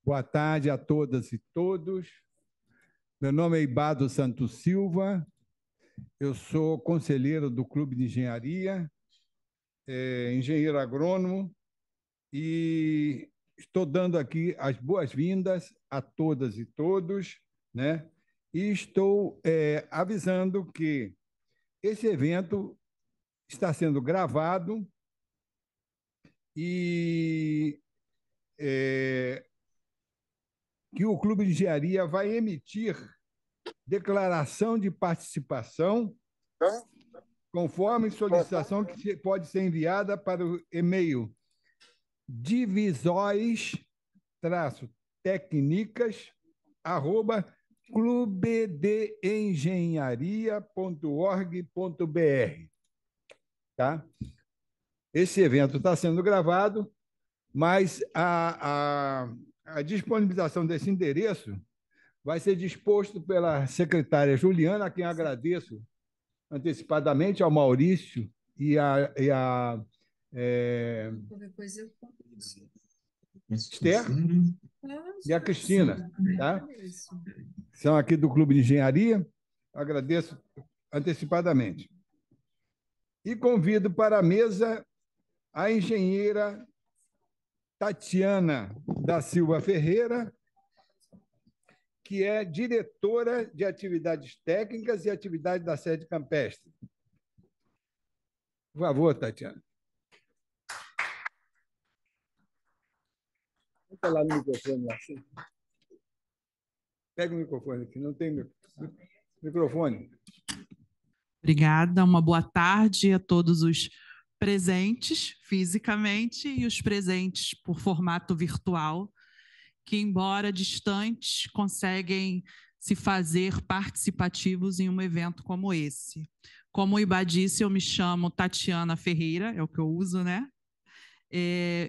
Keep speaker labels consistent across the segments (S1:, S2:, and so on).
S1: Boa tarde a todas e todos. Meu nome é Ibado Santos Silva, eu sou conselheiro do Clube de Engenharia, engenheiro agrônomo, e estou dando aqui as boas-vindas a todas e todos, né? E estou avisando que esse evento está sendo gravado e é, que o Clube de Engenharia vai emitir declaração de participação, conforme solicitação que pode ser enviada para o e-mail divisóis-tecnicas@clubedeengenharia.org.br, tá? Esse evento está sendo gravado, mas a disponibilização desse endereço vai ser disposto pela secretária Juliana, a quem agradeço antecipadamente, ao Maurício
S2: Qualquer coisa eu
S1: Esther e a Cristina, tá?
S2: agradeço.
S1: São aqui do Clube de Engenharia. Agradeço antecipadamente. E convido para a mesa a engenheira Tatiana da Silva Ferreira, que é diretora de atividades técnicas e atividades da sede campestre. Por favor, Tatiana. Vou falar no microfone lá. Pega o microfone aqui, não tem microfone.
S3: Obrigada, uma boa tarde a todos os presentes fisicamente e os presentes por formato virtual, que, embora distantes, conseguem se fazer participativos em um evento como esse. Como o Ibá disse, eu me chamo Tatiana Ferreira, é o que eu uso, né?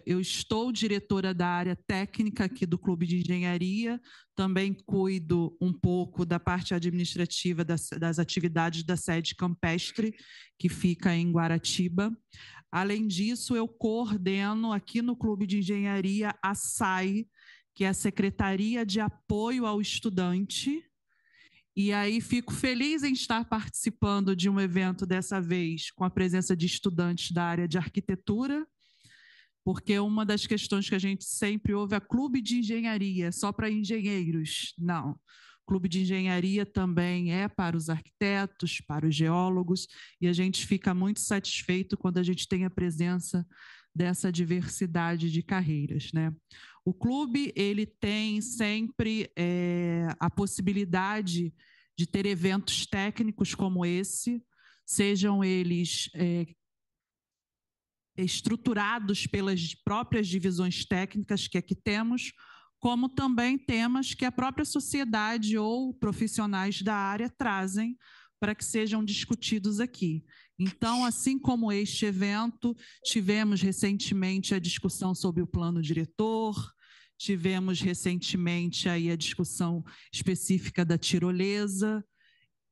S3: Eu estou diretora da área técnica aqui do Clube de Engenharia, também cuido um pouco da parte administrativa das atividades da sede campestre, que fica em Guaratiba. Além disso, eu coordeno aqui no Clube de Engenharia a SAI, que é a Secretaria de Apoio ao Estudante. E aí fico feliz em estar participando de um evento dessa vez com a presença de estudantes da área de arquitetura, porque uma das questões que a gente sempre ouve é clube de engenharia, só para engenheiros. Não. Clube de engenharia também é para os arquitetos, para os geólogos, e a gente fica muito satisfeito quando a gente tem a presença dessa diversidade de carreiras, né? O clube, ele tem sempre a possibilidade de ter eventos técnicos como esse, sejam eles estruturados pelas próprias divisões técnicas que aqui temos, como também temas que a própria sociedade ou profissionais da área trazem para que sejam discutidos aqui. Então, assim como este evento, tivemos recentemente a discussão sobre o plano diretor, tivemos recentemente aí a discussão específica da tirolesa,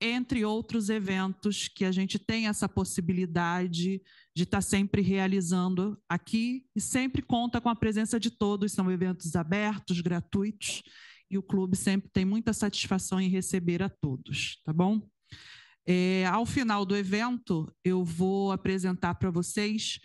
S3: entre outros eventos que a gente tem essa possibilidade de estar sempre realizando aqui e sempre conta com a presença de todos, são eventos abertos, gratuitos, e o clube sempre tem muita satisfação em receber a todos, tá bom? Ao final do evento, eu vou apresentar para vocês,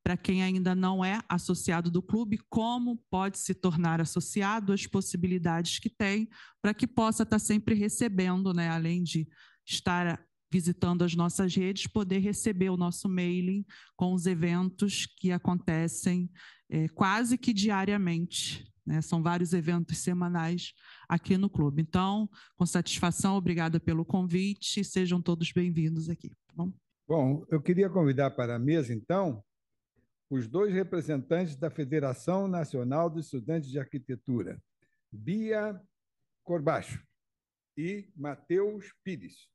S3: para quem ainda não é associado do clube, como pode se tornar associado, as possibilidades que tem, para que possa estar sempre recebendo, né, além de estar visitando as nossas redes, poder receber o nosso mailing com os eventos que acontecem quase que diariamente, né? São vários eventos semanais aqui no clube. Então, com satisfação, obrigada pelo convite, sejam todos bem-vindos aqui. Tá bom?
S1: Bom, eu queria convidar para a mesa, então, os dois representantes da Federação Nacional dos Estudantes de Arquitetura, Bia Corbacho e Matheus Pires.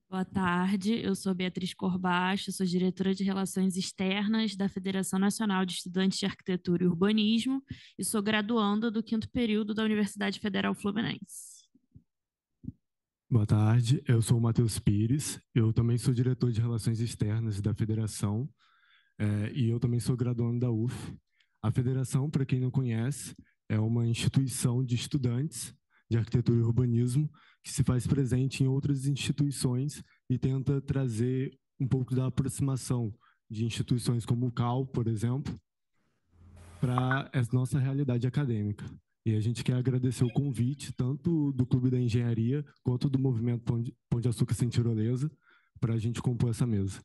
S4: Boa tarde, eu sou Beatriz Corbacho, sou diretora de Relações Externas da Federação Nacional de Estudantes de Arquitetura e Urbanismo e sou graduanda do 5º período da Universidade Federal Fluminense.
S5: Boa tarde, eu sou o Matheus Pires, eu também sou diretor de Relações Externas da Federação e eu também sou graduando da UF. A Federação, para quem não conhece, é uma instituição de estudantes de arquitetura e urbanismo que se faz presente em outras instituições e tenta trazer um pouco da aproximação de instituições como o CAL, por exemplo, para a nossa realidade acadêmica. E a gente quer agradecer o convite, tanto do Clube da Engenharia, quanto do Movimento Pão de Açúcar Sem Tirolesa, para a gente compor essa mesa.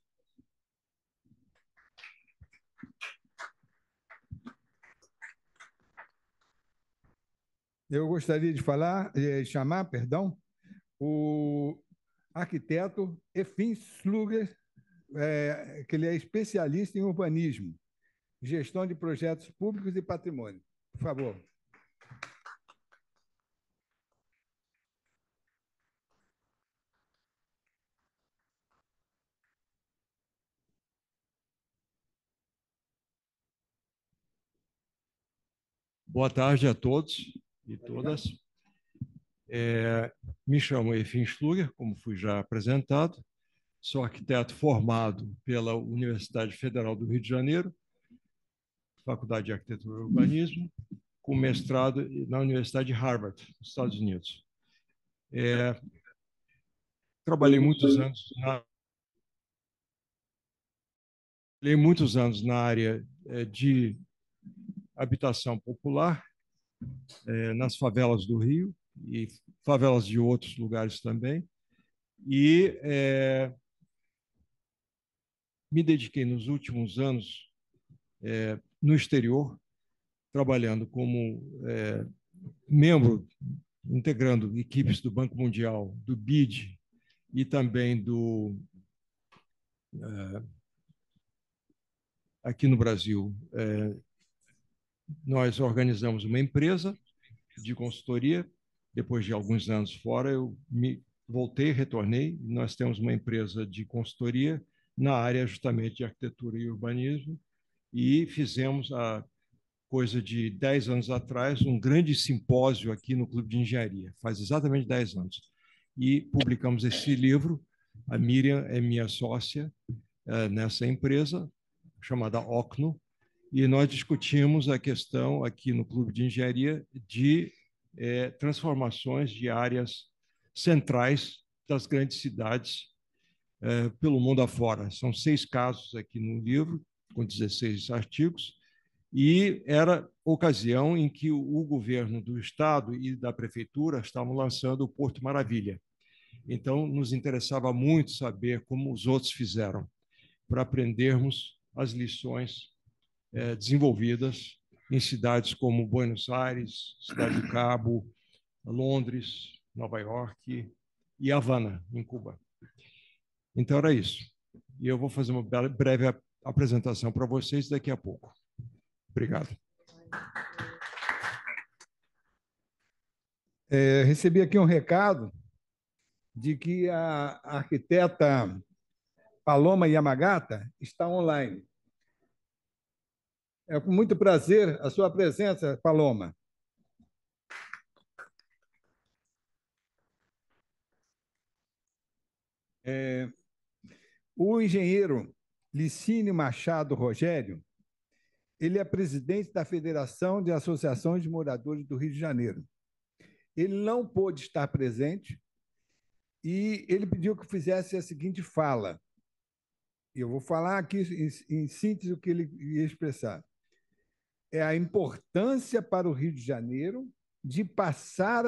S1: Eu gostaria de chamar, o arquiteto Efim Sluger, que ele é especialista em urbanismo, gestão de projetos públicos e patrimônio. Por favor.
S6: Boa tarde a todos e todas. Me chamo Efim Sluger, como fui já apresentado. Sou arquiteto formado pela Universidade Federal do Rio de Janeiro, Faculdade de Arquitetura e Urbanismo, com mestrado na Universidade de Harvard, nos Estados Unidos. Trabalhei muitos anos na área de habitação popular, nas favelas do Rio e favelas de outros lugares também. E me dediquei nos últimos anos no exterior, trabalhando como membro, integrando equipes do Banco Mundial, do BID e também aqui no Brasil, nós organizamos uma empresa de consultoria. Depois de alguns anos fora, eu voltei, retornei. Nós temos uma empresa de consultoria na área justamente de arquitetura e urbanismo e fizemos, há coisa de 10 anos atrás, um grande simpósio aqui no Clube de Engenharia, faz exatamente 10 anos. E publicamos esse livro. A Miriam é minha sócia nessa empresa, chamada Ocno, e nós discutimos a questão aqui no Clube de Engenharia de transformações de áreas centrais das grandes cidades pelo mundo afora. São 6 casos aqui no livro, com 16 artigos, e era ocasião em que o governo do estado e da prefeitura estavam lançando o Porto Maravilha. Então, nos interessava muito saber como os outros fizeram, para aprendermos as lições desenvolvidas em cidades como Buenos Aires, Cidade do Cabo, Londres, Nova York e Havana, em Cuba. Então, era isso. E eu vou fazer uma breve apresentação para vocês daqui a pouco. Obrigado.
S1: Recebi aqui um recado de que a arquiteta Paloma Yamagata está online. É com muito prazer a sua presença, Paloma. O engenheiro Licínio Machado Rogério, ele é presidente da Federação de Associações de Moradores do Rio de Janeiro. Ele não pôde estar presente e ele pediu que eu fizesse a seguinte fala. Eu vou falar aqui em síntese o que ele ia expressar. É a importância para o Rio de Janeiro de passar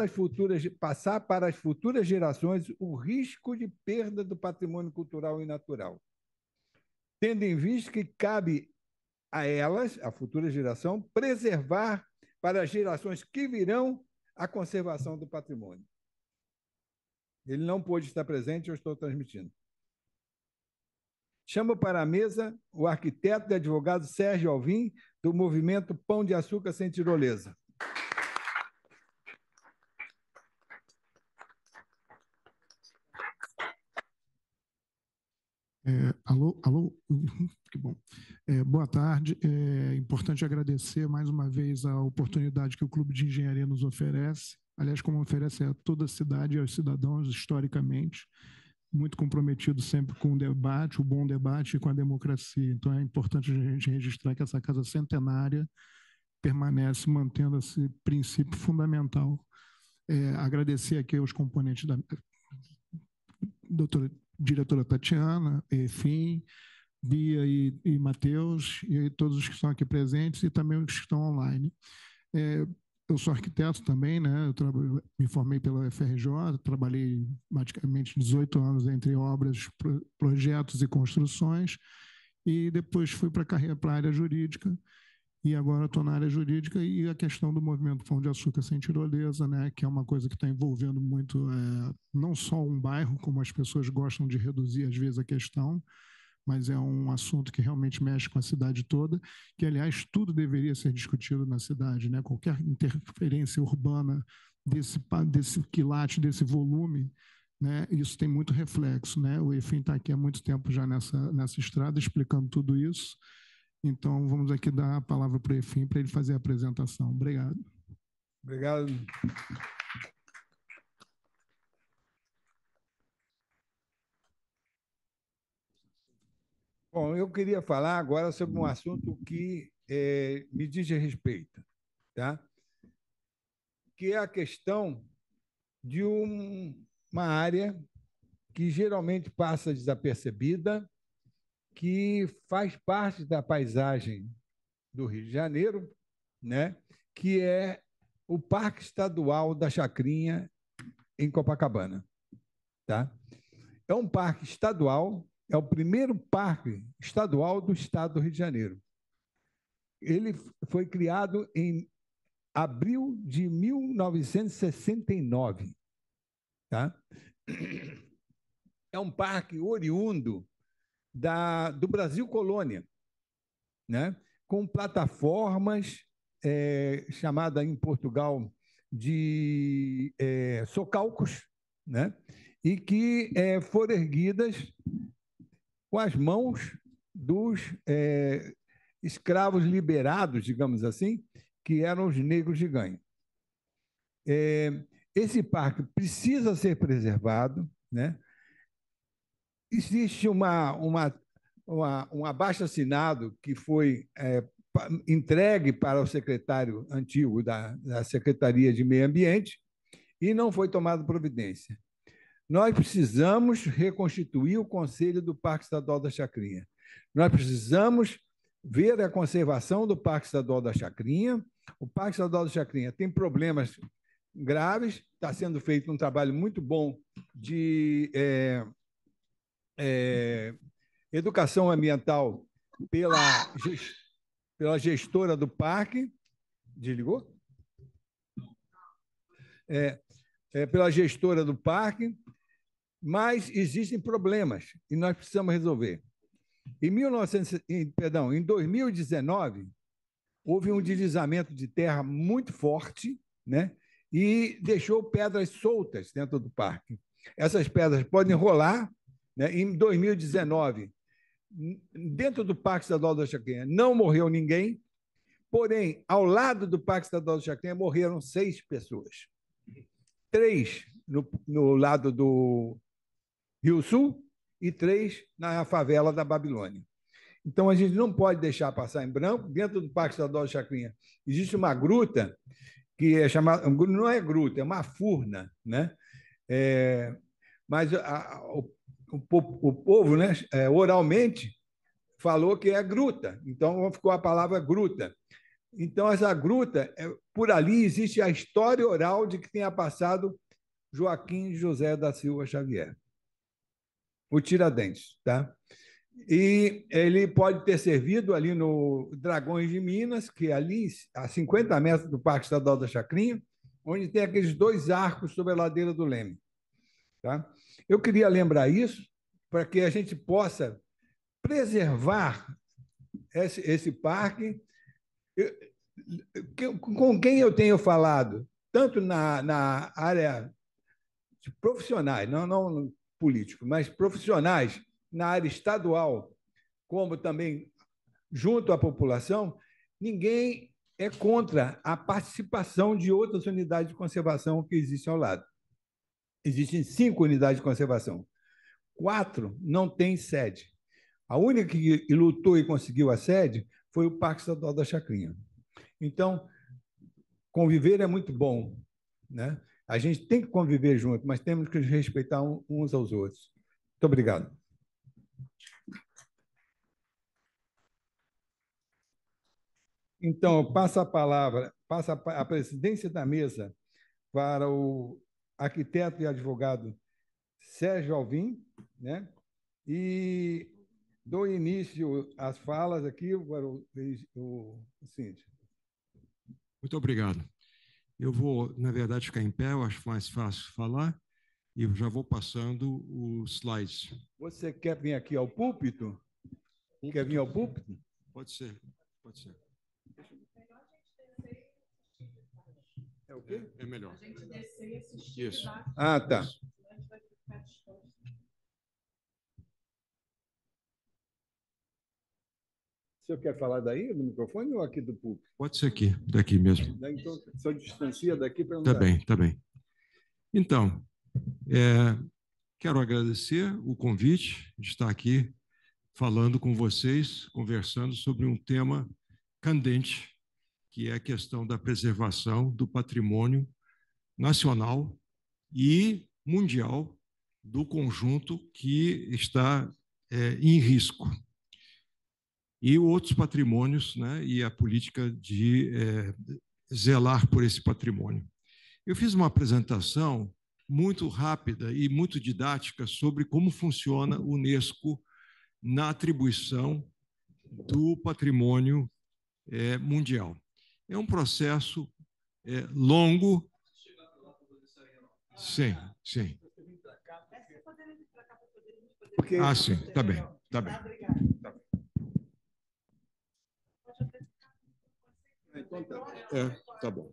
S1: para as futuras gerações o risco de perda do patrimônio cultural e natural, tendo em vista que cabe a elas, a futura geração, preservar para as gerações que virão a conservação do patrimônio. Ele não pôde estar presente, eu estou transmitindo. Chamo para a mesa o arquiteto e advogado Sérgio Alvim, do Movimento Pão de Açúcar Sem Tirolesa.
S7: Alô, alô, que bom. Boa tarde. É importante agradecer mais uma vez a oportunidade que o Clube de Engenharia nos oferece. Aliás, como oferece a toda a cidade e aos cidadãos, historicamente, muito comprometido sempre com o debate, o bom debate e com a democracia. Então, é importante a gente registrar que essa casa centenária permanece mantendo esse princípio fundamental. Agradecer aqui aos componentes da diretora Tatiana, EFIM, Bia e Matheus, e todos os que estão aqui presentes e também os que estão online. Eu sou arquiteto também, né? Me formei pela FRJ, trabalhei praticamente 18 anos entre obras, projetos e construções, e depois fui para a área jurídica, e agora estou na área jurídica e a questão do movimento Pão de Açúcar Sem Tirolesa, né, que é uma coisa que está envolvendo muito, não só um bairro, como as pessoas gostam de reduzir às vezes a questão, mas é um assunto que realmente mexe com a cidade toda, que, aliás, tudo deveria ser discutido na cidade, né? Qualquer interferência urbana desse quilate, desse volume, né? Isso tem muito reflexo, né? O EFIM está aqui há muito tempo já nessa estrada, explicando tudo isso. Então, vamos aqui dar a palavra para o EFIM para ele fazer a apresentação. Obrigado.
S1: Obrigado. Bom, eu queria falar agora sobre um assunto que me diz respeito, tá? Que é a questão de uma área que geralmente passa desapercebida, que faz parte da paisagem do Rio de Janeiro, né? Que é o Parque Estadual da Chacrinha, em Copacabana. Tá? É um parque estadual, é o primeiro parque estadual do estado do Rio de Janeiro. Ele foi criado em abril de 1969. Tá? É um parque oriundo do Brasil Colônia, né? Com plataformas chamada em Portugal de socalcos, né? E que foram erguidas com as mãos dos escravos liberados, digamos assim, que eram os negros de ganho. Esse parque precisa ser preservado, né? Existe um abaixo-assinado que foi entregue para o secretário antigo da Secretaria de Meio Ambiente e não foi tomada providência. Nós precisamos reconstituir o Conselho do Parque Estadual da Chacrinha. Nós precisamos ver a conservação do Parque Estadual da Chacrinha. O Parque Estadual da Chacrinha tem problemas graves, está sendo feito um trabalho muito bom de educação ambiental pela gestora do parque. Desligou? Pela gestora do parque, mas existem problemas e nós precisamos resolver. Em 2019, houve um deslizamento de terra muito forte, né? E deixou pedras soltas dentro do parque. Essas pedras podem rolar, né? Em 2019, dentro do Parque Estadual da Chacrinha, não morreu ninguém, porém, ao lado do Parque Estadual da Chacrinha, morreram 6 pessoas. 3 no lado do Rio Sul e 3 na favela da Babilônia. Então, a gente não pode deixar passar em branco. Dentro do Parque Estadual da Chacrinha existe uma gruta que é chamada... Não é gruta, é uma furna, né? Mas o povo, né, oralmente, falou que é gruta. Então, ficou a palavra gruta. Então, essa gruta, por ali existe a história oral de que tenha passado Joaquim José da Silva Xavier, o Tiradentes, tá? E ele pode ter servido ali no Dragões de Minas, que é ali, a 50 metros do Parque Estadual da Chacrinha, onde tem aqueles 2 arcos sobre a ladeira do Leme. Tá? Eu queria lembrar isso para que a gente possa preservar esse parque. Com quem eu tenho falado, tanto na área de profissionais, não político, mas profissionais na área estadual, como também junto à população, ninguém é contra a participação de outras unidades de conservação que existem ao lado. Existem 5 unidades de conservação. 4 não têm sede. A única que lutou e conseguiu a sede foi o Parque Estadual da Chacrinha. Então, conviver é muito bom, né? A gente tem que conviver junto, mas temos que respeitar uns aos outros. Muito obrigado. Então, passa a palavra, passa a presidência da mesa para o arquiteto e advogado Sérgio Alvim, né? E dou início às falas aqui para o síndico.
S6: Muito obrigado. Eu vou, na verdade, ficar em pé, eu acho mais fácil falar, e eu já vou passando os slides.
S1: Você quer vir aqui ao púlpito? Quer vir ao púlpito?
S6: Pode ser, pode ser.
S1: É o quê?
S6: É melhor.
S2: A gente descer e assistir.
S6: Isso.
S1: Ah, tá.
S6: Isso.
S1: O senhor quer falar daí, do microfone, ou aqui do púlpito?
S6: Pode ser aqui, daqui mesmo.
S1: Então, o senhor distancia daqui para não
S6: Tá
S1: dar.
S6: bem, tá bem. Então, quero agradecer o convite de estar aqui falando com vocês, conversando sobre um tema candente, que é a questão da preservação do patrimônio nacional e mundial do conjunto que está em risco. E outros patrimônios, né, e a política de zelar por esse patrimônio. Eu fiz uma apresentação muito rápida e muito didática sobre como funciona o UNESCO na atribuição do patrimônio mundial. É um processo longo. Sim, sim. Ah, sim, tá bem, tá bem. Tá bom.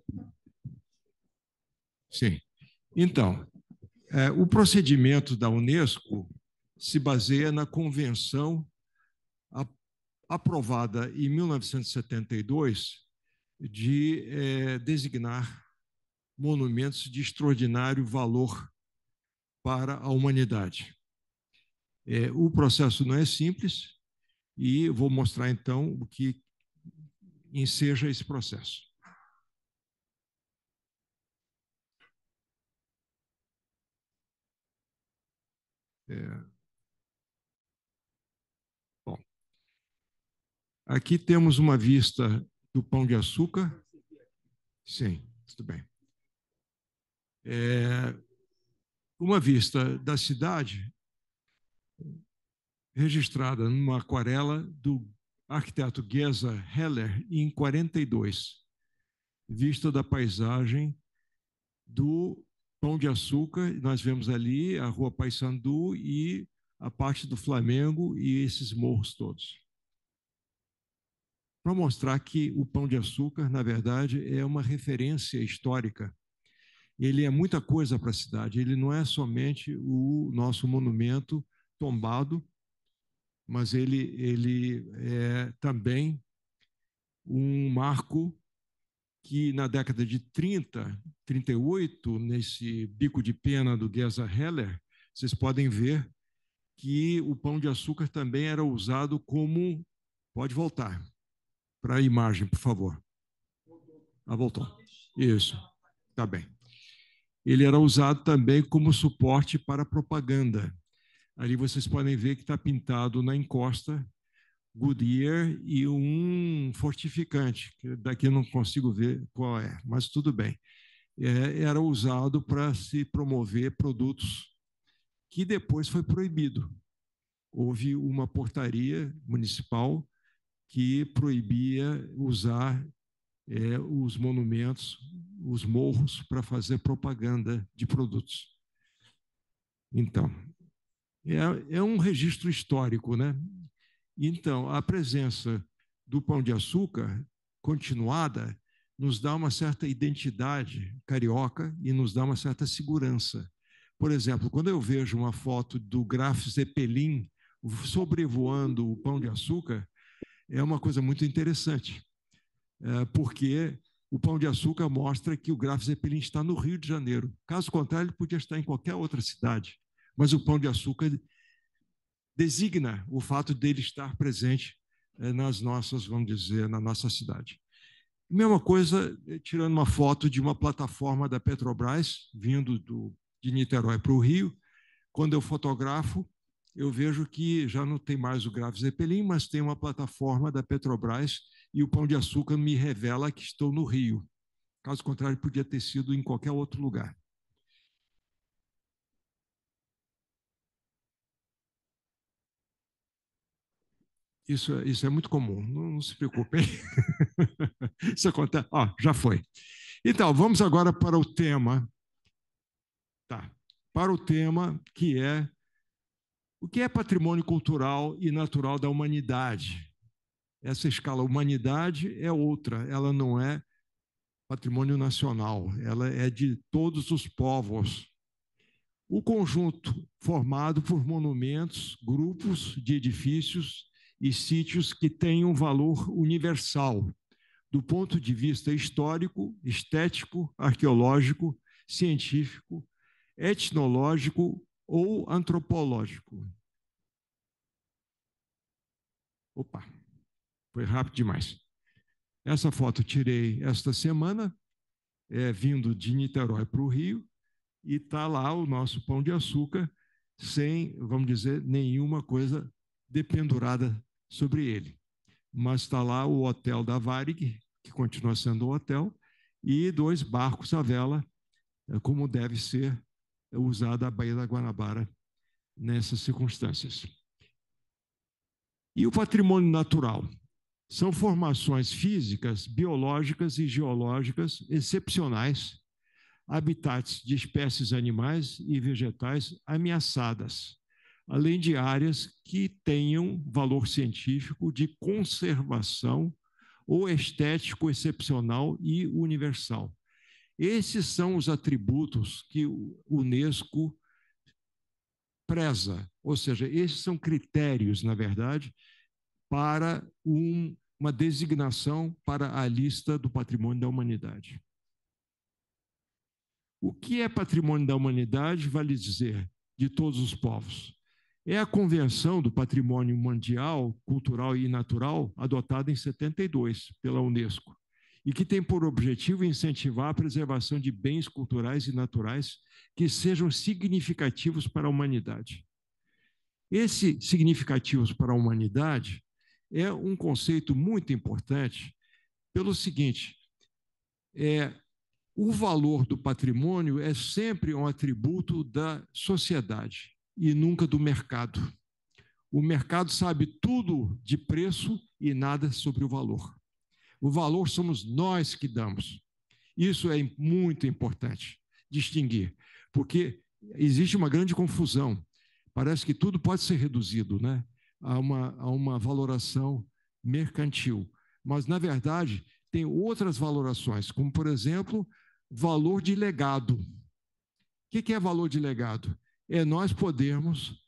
S6: Sim. Então, o procedimento da UNESCO se baseia na convenção aprovada em 1972 de designar monumentos de extraordinário valor para a humanidade. O processo não é simples e vou mostrar, então, o que enseja esse processo. Bom, aqui temos uma vista do Pão de Açúcar. Sim, tudo bem. Uma vista da cidade registrada numa aquarela do arquiteto Geza Heller em 42, vista da paisagem do Pão de Açúcar. Nós vemos ali a Rua Paissandu e a parte do Flamengo e esses morros todos. Para mostrar que o Pão de Açúcar, na verdade, é uma referência histórica. Ele é muita coisa para a cidade, ele não é somente o nosso monumento tombado, mas ele é também um marco que na década de 30, 38, nesse bico de pena do Geza Heller, vocês podem ver que o Pão de Açúcar também era usado como... Pode voltar para a imagem, por favor. Ah, voltou. Isso, tá bem. Ele era usado também como suporte para propaganda. Ali vocês podem ver que está pintado na encosta Goodyear e um fortificante, que daqui eu não consigo ver qual é, mas tudo bem. Era usado para se promover produtos que depois foi proibido. Houve uma portaria municipal que proibia usar os monumentos, os morros, para fazer propaganda de produtos. Então, é um registro histórico, né? Então, a presença do Pão de Açúcar continuada nos dá uma certa identidade carioca e nos dá uma certa segurança. Por exemplo, quando eu vejo uma foto do Graf Zeppelin sobrevoando o Pão de Açúcar é uma coisa muito interessante, porque o Pão de Açúcar mostra que o Graf Zeppelin está no Rio de Janeiro. Caso contrário, ele podia estar em qualquer outra cidade, mas o Pão de Açúcar designa o fato dele estar presente nas nossas, vamos dizer, na nossa cidade. Mesma coisa, tirando uma foto de uma plataforma da Petrobras, vindo de Niterói para o Rio. Quando eu fotografo, eu vejo que já não tem mais o Graf Zeppelin, mas tem uma plataforma da Petrobras e o Pão de Açúcar me revela que estou no Rio. Caso contrário, podia ter sido em qualquer outro lugar. Isso é muito comum, não se preocupem. Isso acontece. Já foi. Então, vamos agora para o tema. Tá. Para o tema que é o que é patrimônio cultural e natural da humanidade. Essa escala humanidade é outra, ela não é patrimônio nacional, ela é de todos os povos. O conjunto formado por monumentos, grupos de edifícios e sítios que têm um valor universal, do ponto de vista histórico, estético, arqueológico, científico, etnológico ou antropológico. Opa, foi rápido demais. Essa foto eu tirei esta semana, vindo de Niterói para o Rio, e está lá o nosso Pão de Açúcar, sem, vamos dizer, nenhuma coisa dependurada sobre ele. Mas está lá o hotel da Varig, que continua sendo o hotel, e 2 barcos à vela, como deve ser usada a Baía da Guanabara nessas circunstâncias. E o patrimônio natural? São formações físicas, biológicas e geológicas excepcionais, habitats de espécies animais e vegetais ameaçadas, além de áreas que tenham valor científico de conservação ou estético excepcional e universal. Esses são os atributos que o Unesco preza, ou seja, esses são critérios, na verdade, para uma designação para a lista do patrimônio da humanidade. O que é patrimônio da humanidade, vale dizer, de todos os povos? É a Convenção do Patrimônio Mundial, Cultural e Natural, adotada em 72 pela Unesco, e que tem por objetivo incentivar a preservação de bens culturais e naturais que sejam significativos para a humanidade. Esse significativos para a humanidade é um conceito muito importante pelo seguinte, o valor do patrimônio é sempre um atributo da sociedade e nunca do mercado. O mercado sabe tudo de preço e nada sobre o valor. O valor somos nós que damos. Isso é muito importante distinguir, porque existe uma grande confusão. Parece que tudo pode ser reduzido, né, a uma valoração mercantil. Mas, na verdade, tem outras valorações, como, por exemplo, valor de legado. O que é valor de legado? É nós podermos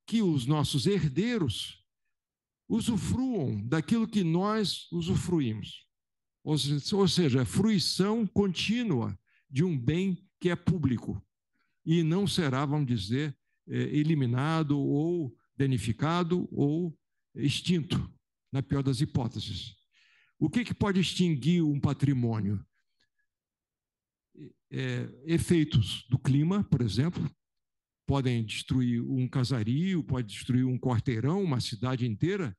S6: que os nossos herdeiros usufruam daquilo que nós usufruímos. Ou seja, a fruição contínua de um bem que é público e não será, vamos dizer, eliminado ou danificado ou extinto, na pior das hipóteses. O que pode extinguir um patrimônio? Efeitos do clima, por exemplo, podem destruir um casario, pode destruir um quarteirão, uma cidade inteira,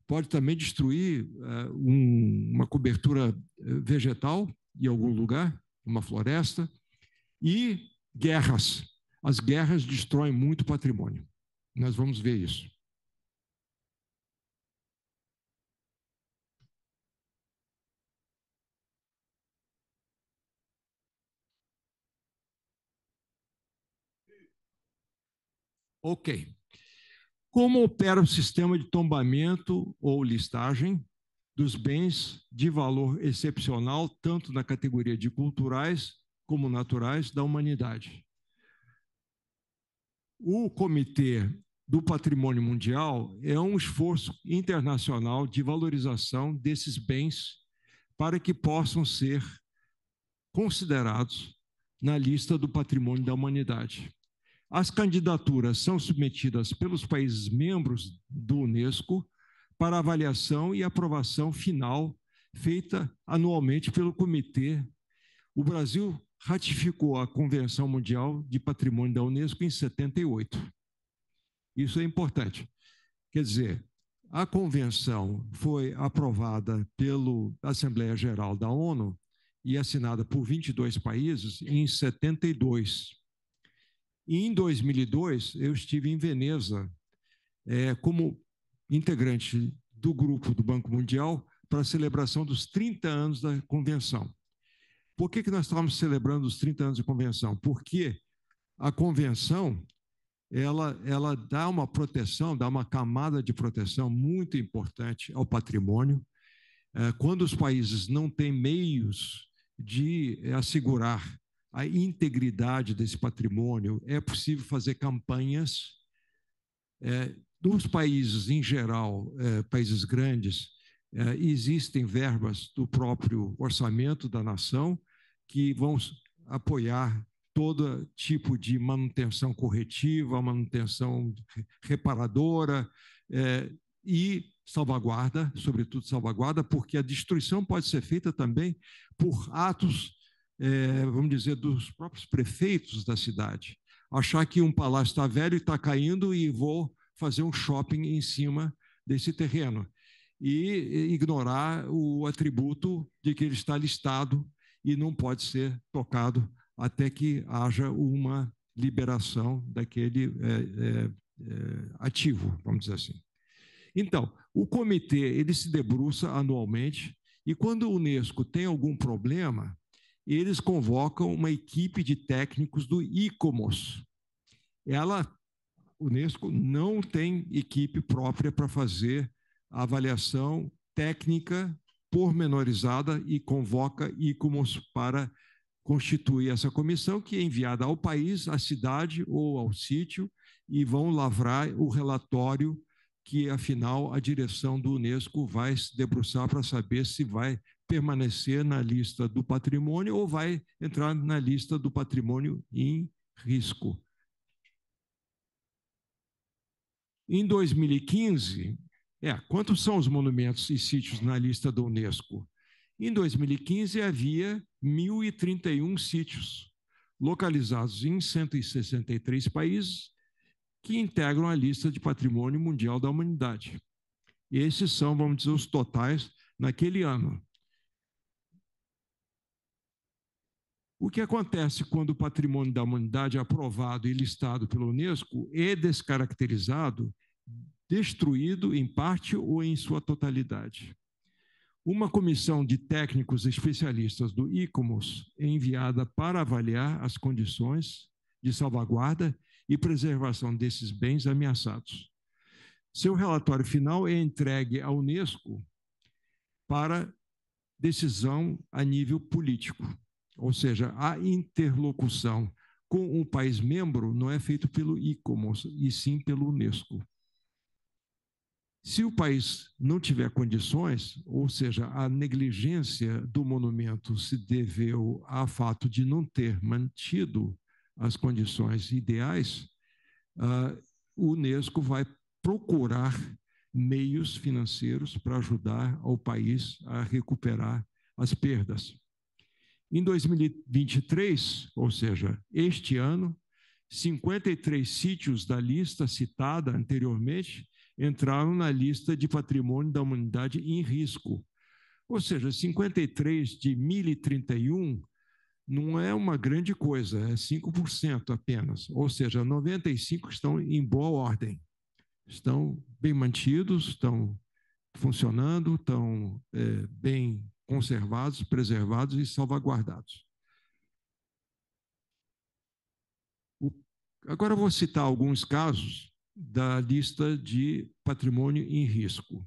S6: pode também destruir uma cobertura vegetal em algum lugar, uma floresta, e guerras. As guerras destroem muito patrimônio. Nós vamos ver isso. Ok. Como opera o sistema de tombamento ou listagem dos bens de valor excepcional, tanto na categoria de culturais como naturais da humanidade? O Comitê do patrimônio mundial é um esforço internacional de valorização desses bens para que possam ser considerados na lista do patrimônio da humanidade. As candidaturas são submetidas pelos países membros do Unesco para avaliação e aprovação final feita anualmente pelo comitê. O Brasil ratificou a Convenção Mundial de Patrimônio da Unesco em 78. Isso é importante. Quer dizer, a convenção foi aprovada pela Assembleia Geral da ONU e assinada por 22 países em 72. E em 2002, eu estive em Veneza como integrante do grupo do Banco Mundial para a celebração dos 30 anos da convenção. Por que nós estávamos celebrando os 30 anos de convenção? Porque a convenção ela dá uma proteção, dá uma camada de proteção muito importante ao patrimônio. Quando os países não têm meios de assegurar a integridade desse patrimônio, é possível fazer campanhas. Dos países, em geral, países grandes, existem verbas do próprio orçamento da nação que vão apoiar todo tipo de manutenção corretiva, manutenção reparadora e salvaguarda, sobretudo salvaguarda, porque a destruição pode ser feita também por atos, vamos dizer, dos próprios prefeitos da cidade. Achar que um palácio está velho e está caindo e vou fazer um shopping em cima desse terreno e ignorar o atributo de que ele está listado e não pode ser tocado até que haja uma liberação daquele ativo, vamos dizer assim. Então, o comitê ele se debruça anualmente e quando o Unesco tem algum problema, eles convocam uma equipe de técnicos do ICOMOS. O Unesco não tem equipe própria para fazer a avaliação técnica pormenorizada e convoca ICOMOS para constituir essa comissão, que é enviada ao país, à cidade ou ao sítio, e vão lavrar o relatório que, afinal, a direção do Unesco vai se debruçar para saber se vai permanecer na lista do patrimônio ou vai entrar na lista do patrimônio em risco. Em 2015, quantos são os monumentos e sítios na lista da Unesco? Em 2015, havia 1.031 sítios, localizados em 163 países, que integram a lista de Patrimônio Mundial da Humanidade. E esses são, vamos dizer, os totais naquele ano. O que acontece quando o Patrimônio da Humanidade é aprovado e listado pela Unesco é descaracterizado, destruído em parte ou em sua totalidade? Uma comissão de técnicos especialistas do ICOMOS é enviada para avaliar as condições de salvaguarda e preservação desses bens ameaçados. Seu relatório final é entregue à Unesco para decisão a nível político, ou seja, a interlocução com um país membro não é feito pelo ICOMOS, e sim pelo Unesco. Se o país não tiver condições, ou seja, a negligência do monumento se deveu ao fato de não ter mantido as condições ideais, o Unesco vai procurar meios financeiros para ajudar ao país a recuperar as perdas. Em 2023, ou seja, este ano, 53 sítios da lista citada anteriormente entraram na lista de Patrimônio da Humanidade em risco. Ou seja, 53 de 1.031 não é uma grande coisa, é 5% apenas. Ou seja, 95 estão em boa ordem. Estão bem mantidos, estão funcionando, estão bem conservados, preservados e salvaguardados. Agora eu vou citar alguns casos da lista de patrimônio em risco.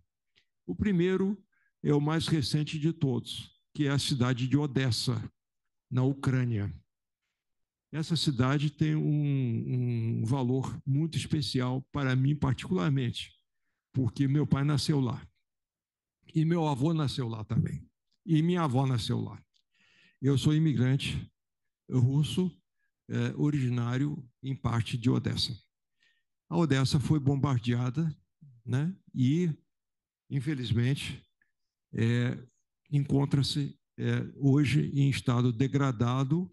S6: O primeiro é o mais recente de todos, que é a cidade de Odessa, na Ucrânia. essa cidade tem um valor muito especial para mim, particularmente, porque meu pai nasceu lá. E meu avô nasceu lá também. E minha avó nasceu lá. Eu sou imigrante russo, originário, em parte, de Odessa. A Odessa foi bombardeada, né? E, infelizmente, encontra-se hoje em estado degradado,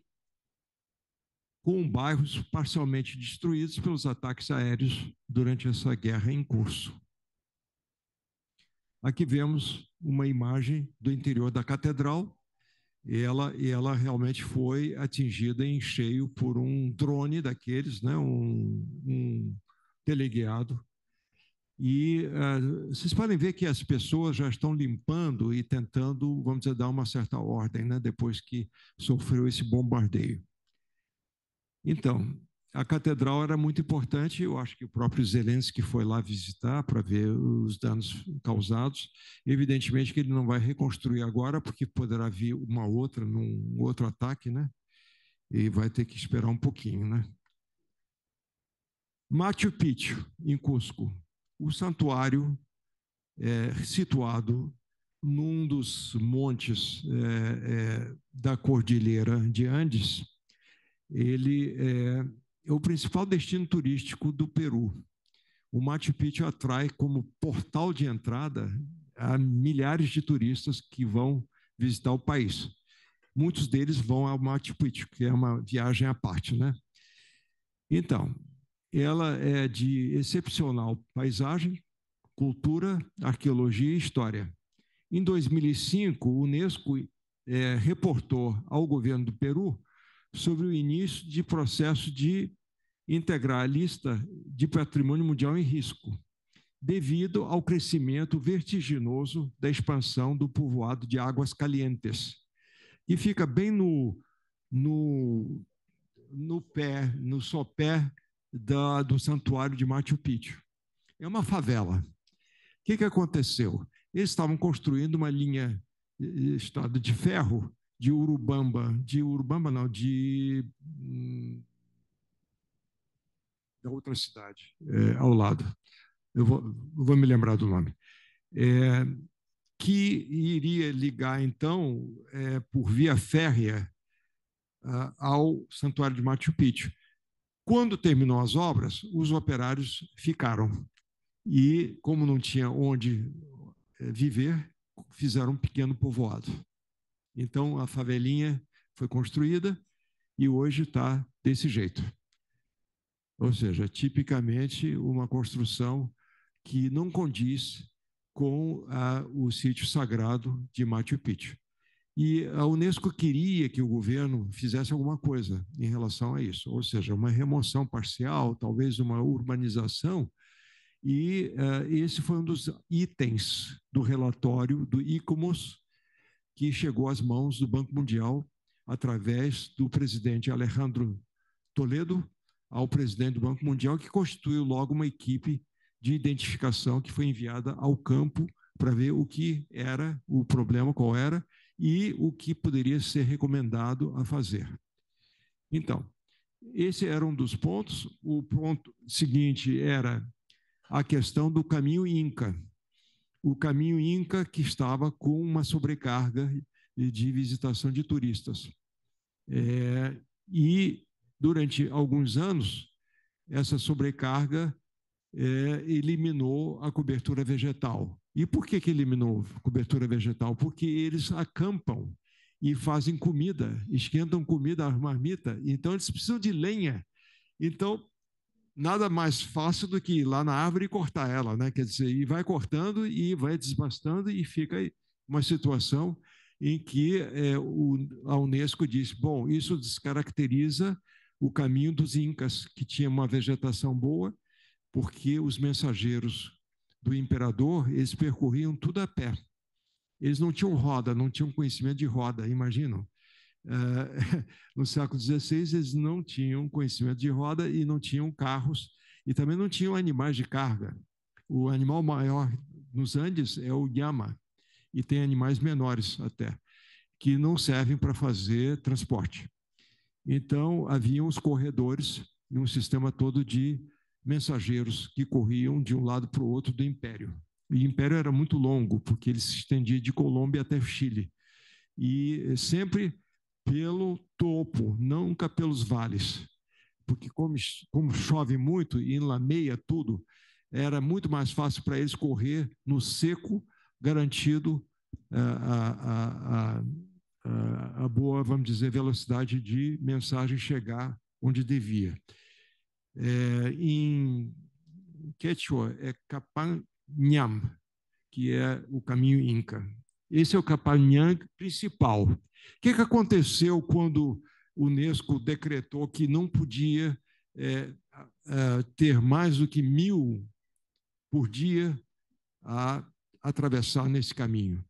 S6: com bairros parcialmente destruídos pelos ataques aéreos durante essa guerra em curso. Aqui vemos uma imagem do interior da catedral, e ela realmente foi atingida em cheio por um drone daqueles, né? um teleguiado. E vocês podem ver que as pessoas já estão limpando e tentando, vamos dizer, dar uma certa ordem, né? Depois que sofreu esse bombardeio. Então, a catedral era muito importante, eu acho que o próprio Zelensky foi lá visitar para ver os danos causados. Evidentemente que ele não vai reconstruir agora, porque poderá vir uma outra, num outro ataque, né? E vai ter que esperar um pouquinho, né? Machu Picchu, em Cusco, o santuário situado num dos montes da Cordilheira de Andes. Ele é o principal destino turístico do Peru. O Machu Picchu atrai como portal de entrada a milhares de turistas que vão visitar o país. Muitos deles vão ao Machu Picchu, que é uma viagem à parte, né? Então, ela é de excepcional paisagem, cultura, arqueologia e história. Em 2005, o Unesco reportou ao governo do Peru sobre o início de processo de integrar a lista de patrimônio mundial em risco, devido ao crescimento vertiginoso da expansão do povoado de Águas Calientes, que fica bem no sopé do santuário de Machu Picchu. É uma favela. O que aconteceu? Eles estavam construindo uma linha estrada de ferro de Urubamba não, da outra cidade, ao lado. Eu vou me lembrar do nome. Que iria ligar, então, por via férrea ao Santuário de Machu Picchu. Quando terminou as obras, os operários ficaram. E, como não tinha onde viver, fizeram um pequeno povoado. Então, a favelinha foi construída e hoje está desse jeito. Ou seja, tipicamente uma construção que não condiz com o sítio sagrado de Machu Picchu. E a Unesco queria que o governo fizesse alguma coisa em relação a isso, ou seja, uma remoção parcial, talvez uma urbanização, e esse foi um dos itens do relatório do ICOMOS, que chegou às mãos do Banco Mundial através do presidente Alejandro Toledo ao presidente do Banco Mundial, que constituiu logo uma equipe de identificação que foi enviada ao campo para ver o que era o problema, qual era, e o que poderia ser recomendado a fazer. Então, esse era um dos pontos. O ponto seguinte era a questão do caminho Inca. O caminho Inca que estava com uma sobrecarga de visitação de turistas. E, durante alguns anos, essa sobrecarga eliminou a cobertura vegetal. E por que eliminou a cobertura vegetal? Porque eles acampam e fazem comida, esquentam comida, marmita, então eles precisam de lenha. Então, nada mais fácil do que ir lá na árvore e cortar ela, né? Quer dizer, e vai cortando e vai desbastando e fica uma situação em que a Unesco diz, bom, isso descaracteriza o caminho dos Incas, que tinha uma vegetação boa, porque os mensageiros do imperador, eles percorriam tudo a pé. Eles não tinham roda, não tinham conhecimento de roda, imaginam. No século XVI, eles não tinham conhecimento de roda e não tinham carros e também não tinham animais de carga. O animal maior nos Andes é o llama e tem animais menores até, que não servem para fazer transporte. Então, haviam os corredores e um sistema todo de mensageiros que corriam de um lado para o outro do Império. E o Império era muito longo, porque ele se estendia de Colômbia até o Chile. E sempre pelo topo, nunca pelos vales. Porque como chove muito e enlameia tudo, era muito mais fácil para eles correr no seco, garantido a boa, vamos dizer, velocidade de mensagem chegar onde devia. Em Quechua é Capanham, que é o caminho Inca. Esse é o Capanham principal. O que aconteceu quando o Unesco decretou que não podia ter mais do que 1.000 por dia a atravessar nesse caminho?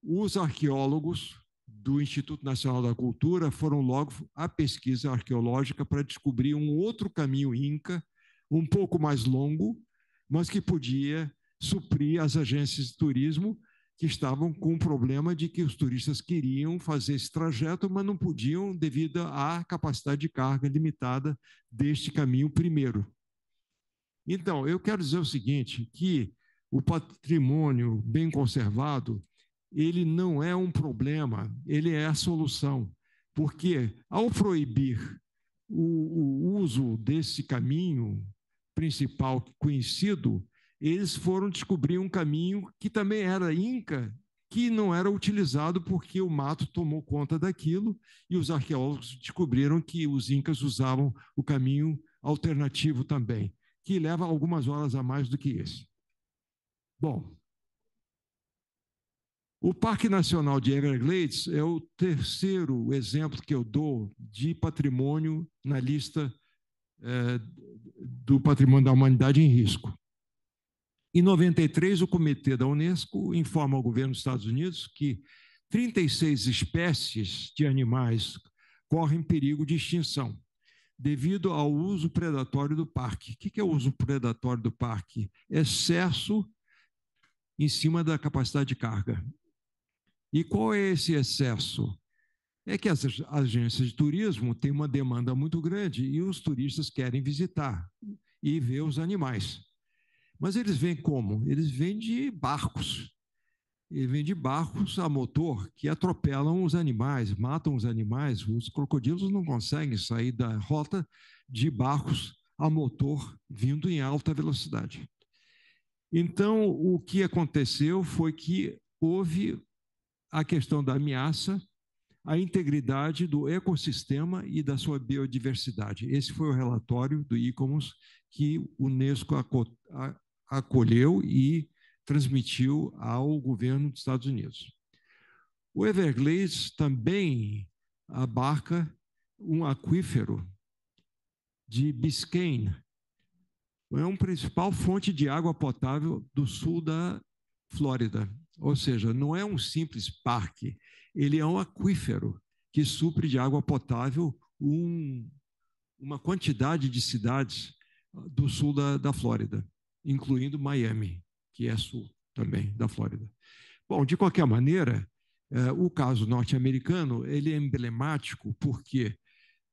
S6: Os arqueólogos do Instituto Nacional da Cultura foram logo à pesquisa arqueológica para descobrir um outro caminho Inca, um pouco mais longo, mas que podia suprir as agências de turismo que estavam com o problema de que os turistas queriam fazer esse trajeto, mas não podiam devido à capacidade de carga limitada deste caminho primeiro. Então, eu quero dizer o seguinte, que o patrimônio bem conservado, ele não é um problema, ele é a solução. Porque, ao proibir o uso desse caminho principal conhecido, eles foram descobrir um caminho que também era Inca, que não era utilizado porque o mato tomou conta daquilo e os arqueólogos descobriram que os Incas usavam o caminho alternativo também, que leva algumas horas a mais do que esse. Bom, o Parque Nacional de Everglades é o terceiro exemplo que eu dou de patrimônio na lista do Patrimônio da Humanidade em Risco. Em 93, o Comitê da Unesco informa ao governo dos Estados Unidos que 36 espécies de animais correm perigo de extinção devido ao uso predatório do parque. O que é o uso predatório do parque? Excesso em cima da capacidade de carga. E qual é esse excesso? É que as agências de turismo têm uma demanda muito grande e os turistas querem visitar e ver os animais. Mas eles vêm como? Eles vêm de barcos. Eles vêm de barcos a motor que atropelam os animais, matam os animais. Os crocodilos não conseguem sair da rota de barcos a motor vindo em alta velocidade. Então, o que aconteceu foi que houve a questão da ameaça à integridade do ecossistema e da sua biodiversidade. Esse foi o relatório do ICOMOS que o Unesco acolheu e transmitiu ao governo dos Estados Unidos. O Everglades também abarca um aquífero de Biscayne. É uma principal fonte de água potável do sul da Flórida. Ou seja, não é um simples parque, ele é um aquífero que supre de água potável uma quantidade de cidades do sul da Flórida, incluindo Miami, que é sul também da Flórida. Bom, de qualquer maneira, o caso norte-americano ele é emblemático porque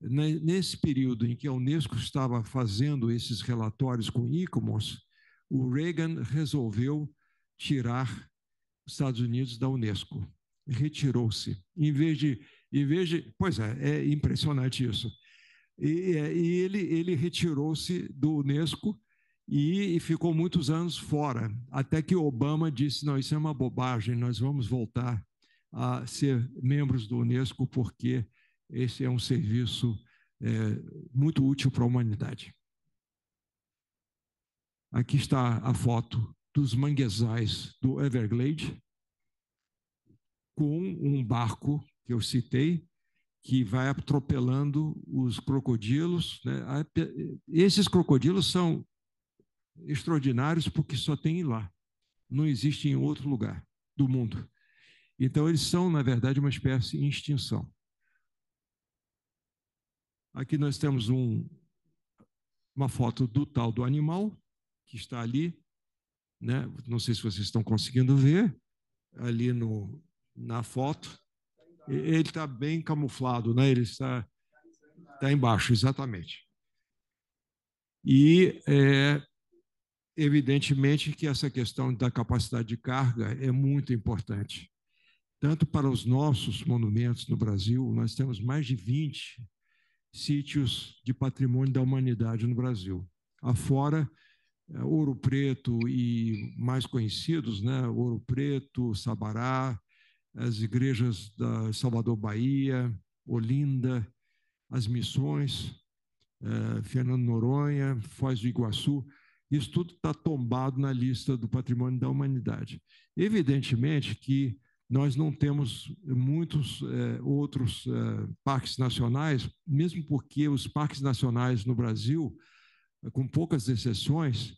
S6: nesse período em que a Unesco estava fazendo esses relatórios com ICOMOS, o Reagan resolveu tirar os Estados Unidos da Unesco. Retirou-se. Em vez de... Pois é impressionante isso. E ele retirou-se do Unesco e ficou muitos anos fora, até que Obama disse, não, isso é uma bobagem, nós vamos voltar a ser membros do Unesco porque esse é um serviço muito útil para a humanidade. Aqui está a foto dos manguezais do Everglades, com um barco que eu citei, que vai atropelando os crocodilos, né? Esses crocodilos são extraordinários porque só tem lá, não existe em outro lugar do mundo. Então, eles são, na verdade, uma espécie em extinção. Aqui nós temos uma foto do tal do animal, que está ali, né? Não sei se vocês estão conseguindo ver, ali na foto. Ele está bem camuflado, né? Ele está Está embaixo, exatamente. E, evidentemente, que essa questão da capacidade de carga é muito importante. Tanto para os nossos monumentos no Brasil, nós temos mais de 20 sítios de patrimônio da humanidade no Brasil. Afora Ouro Preto e mais conhecidos, né? Ouro Preto, Sabará, as igrejas da Salvador, Bahia, Olinda, as Missões, Fernando Noronha, Foz do Iguaçu, isso tudo está tombado na lista do patrimônio da humanidade. Evidentemente que nós não temos muitos outros parques nacionais, mesmo porque os parques nacionais no Brasil, com poucas exceções,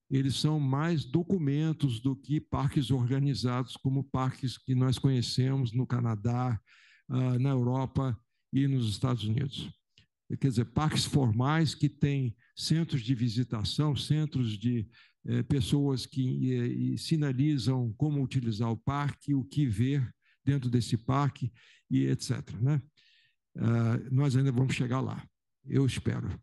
S6: eles são mais documentos do que parques organizados, como parques que nós conhecemos no Canadá, na Europa e nos Estados Unidos. Quer dizer, parques formais que têm centros de visitação, centros de pessoas que sinalizam como utilizar o parque, o que ver dentro desse parque, e etc. Né? Nós ainda vamos chegar lá, eu espero.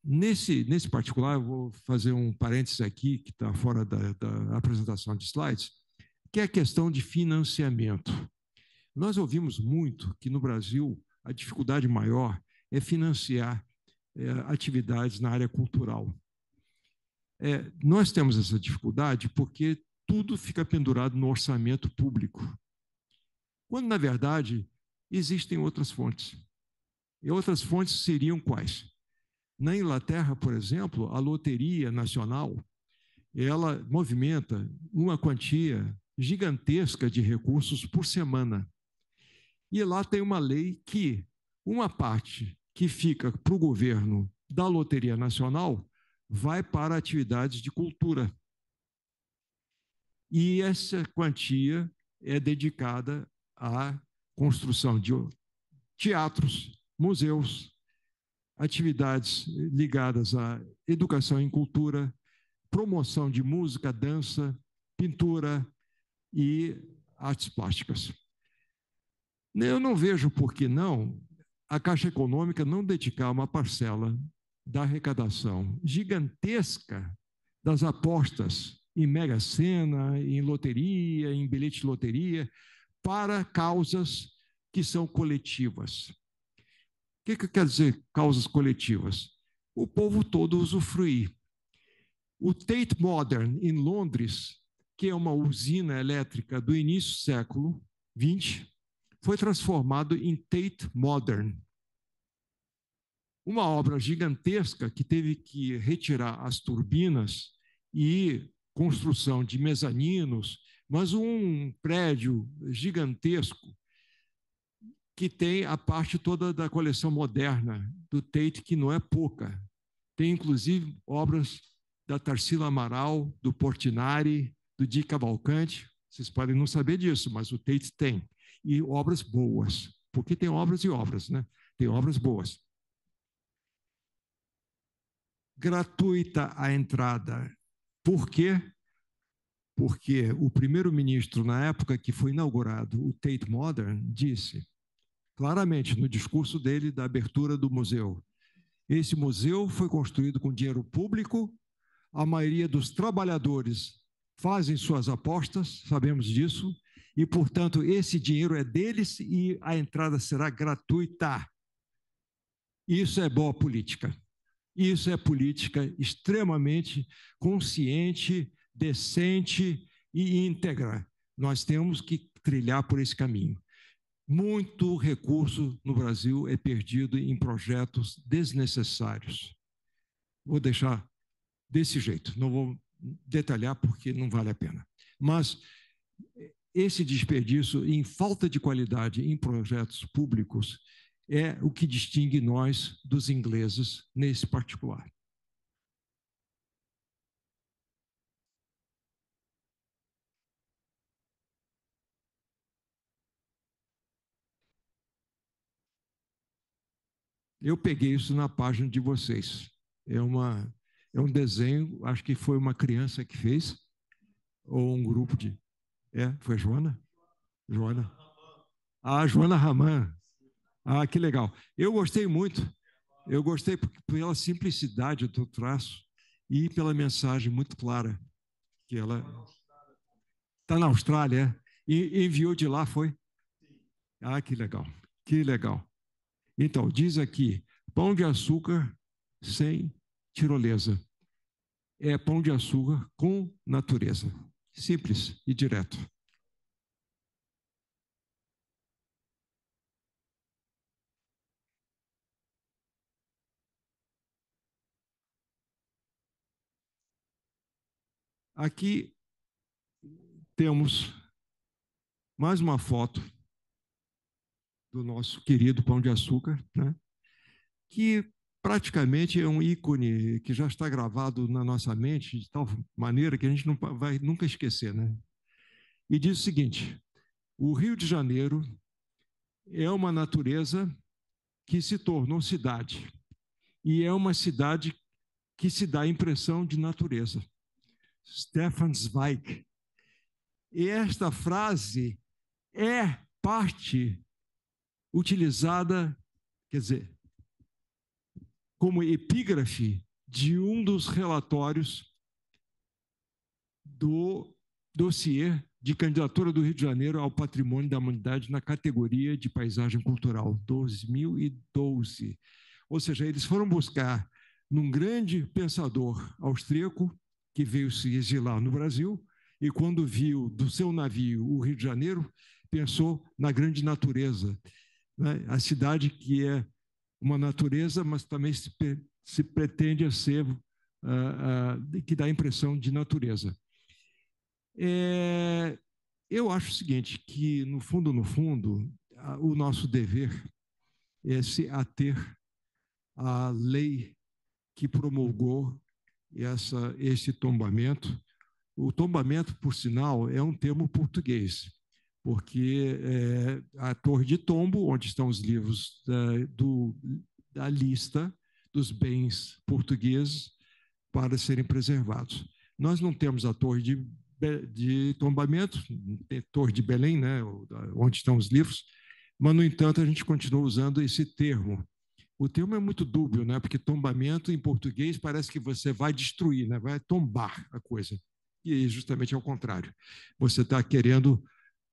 S6: Nesse particular, eu vou fazer um parênteses aqui, que está fora da apresentação de slides, que é a questão de financiamento. Nós ouvimos muito que no Brasil a dificuldade maior é financiar atividades na área cultural. Nós temos essa dificuldade porque tudo fica pendurado no orçamento público, quando, na verdade, existem outras fontes. E outras fontes seriam quais? Na Inglaterra, por exemplo, a Loteria Nacional, ela movimenta uma quantia gigantesca de recursos por semana. E lá tem uma lei que uma parte que fica para o governo da Loteria Nacional vai para atividades de cultura. E essa quantia é dedicada à construção de teatros, museus, atividades ligadas à educação em cultura, promoção de música, dança, pintura e artes plásticas. Eu não vejo por que não a Caixa Econômica não dedicar uma parcela da arrecadação gigantesca das apostas em mega-sena, em loteria, em bilhete de loteria, para causas que são coletivas. O que quer dizer causas coletivas? O povo todo usufruir. O Tate Modern, em Londres, que é uma usina elétrica do início do século XX, foi transformado em Tate Modern. Uma obra gigantesca que teve que retirar as turbinas e construção de mezaninos, mas um prédio gigantesco que tem a parte toda da coleção moderna do Tate, que não é pouca. Tem, inclusive, obras da Tarsila Amaral, do Portinari, do Di Cavalcanti. Vocês podem não saber disso, mas o Tate tem. E obras boas, porque tem obras e obras, né? Tem obras boas. Gratuita a entrada. Por quê? Porque o primeiro-ministro, na época que foi inaugurado o Tate Modern, disse claramente no discurso dele da abertura do museu: esse museu foi construído com dinheiro público, a maioria dos trabalhadores fazem suas apostas, sabemos disso, e, portanto, esse dinheiro é deles e a entrada será gratuita. Isso é boa política. Isso é política extremamente consciente, decente e íntegra. Nós temos que trilhar por esse caminho. Muito recurso no Brasil é perdido em projetos desnecessários. Vou deixar desse jeito, não vou detalhar porque não vale a pena. Mas esse desperdício em falta de qualidade em projetos públicos é o que distingue nós dos ingleses nesse particular. Eu peguei isso na página de vocês. É um desenho, acho que foi uma criança que fez, ou um grupo de... foi a Joana? Joana. Ah, Joana Raman. Ah, que legal. Eu gostei muito. Eu gostei pela simplicidade do traço e pela mensagem muito clara que ela está na Austrália, e enviou de lá, foi? Ah, que legal. Que legal. Então, diz aqui, pão de açúcar sem tirolesa. É pão de açúcar com natureza. Simples e direto. Aqui temos mais uma foto do nosso querido pão de açúcar, né? Que praticamente é um ícone que já está gravado na nossa mente de tal maneira que a gente não vai nunca esquecer, né? E diz o seguinte: o Rio de Janeiro é uma natureza que se tornou cidade, e é uma cidade que se dá a impressão de natureza. Stefan Zweig. E esta frase é parte utilizada, quer dizer, como epígrafe de um dos relatórios do dossiê de candidatura do Rio de Janeiro ao Patrimônio da Humanidade na categoria de Paisagem Cultural, 2012. Ou seja, eles foram buscar num grande pensador austríaco que veio se exilar no Brasil e quando viu do seu navio o Rio de Janeiro, pensou na grande natureza, né? A cidade que é uma natureza, mas também se pretende a ser, que dá a impressão de natureza. Eu acho o seguinte, que no fundo, o nosso dever é se ater à lei que promulgou esse tombamento. O tombamento, por sinal, é um termo português, porque a Torre de Tombo, onde estão os livros da lista dos bens portugueses para serem preservados. Nós não temos a Torre de tombamento, Torre de Belém, né, onde estão os livros, mas, no entanto, a gente continua usando esse termo. O termo é muito dúbio, né, porque tombamento em português parece que você vai destruir, né, vai tombar a coisa. E justamente ao contrário. Você está querendo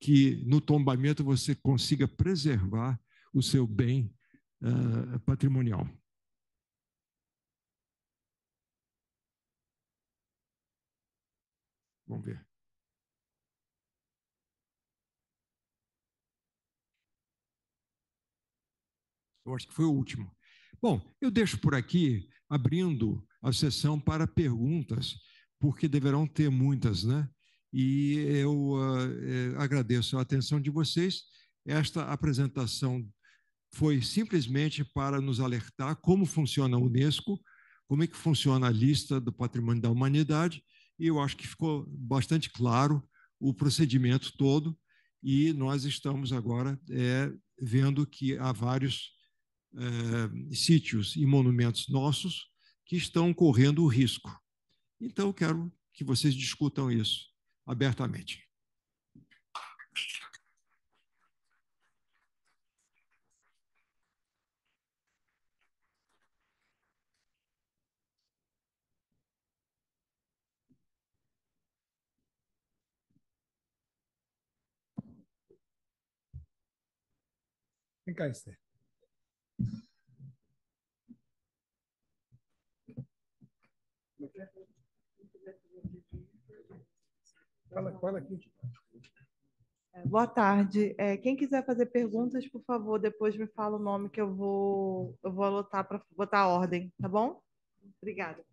S6: que no tombamento você consiga preservar o seu bem patrimonial. Vamos ver. Eu acho que foi o último. Bom, eu deixo por aqui, abrindo a sessão para perguntas, porque deverão ter muitas, né? E eu agradeço a atenção de vocês. Esta apresentação foi simplesmente para nos alertar como funciona a Unesco, como é que funciona a lista do Patrimônio da Humanidade, e eu acho que ficou bastante claro o procedimento todo, e nós estamos agora vendo que há vários sítios e monumentos nossos que estão correndo o risco. Então, eu quero que vocês discutam isso abertamente.
S1: Vem cá, Esther. Fala aqui.
S8: Boa tarde. Quem quiser fazer perguntas, por favor, depois me fala o nome que eu vou anotar para botar a ordem, tá bom? Obrigada.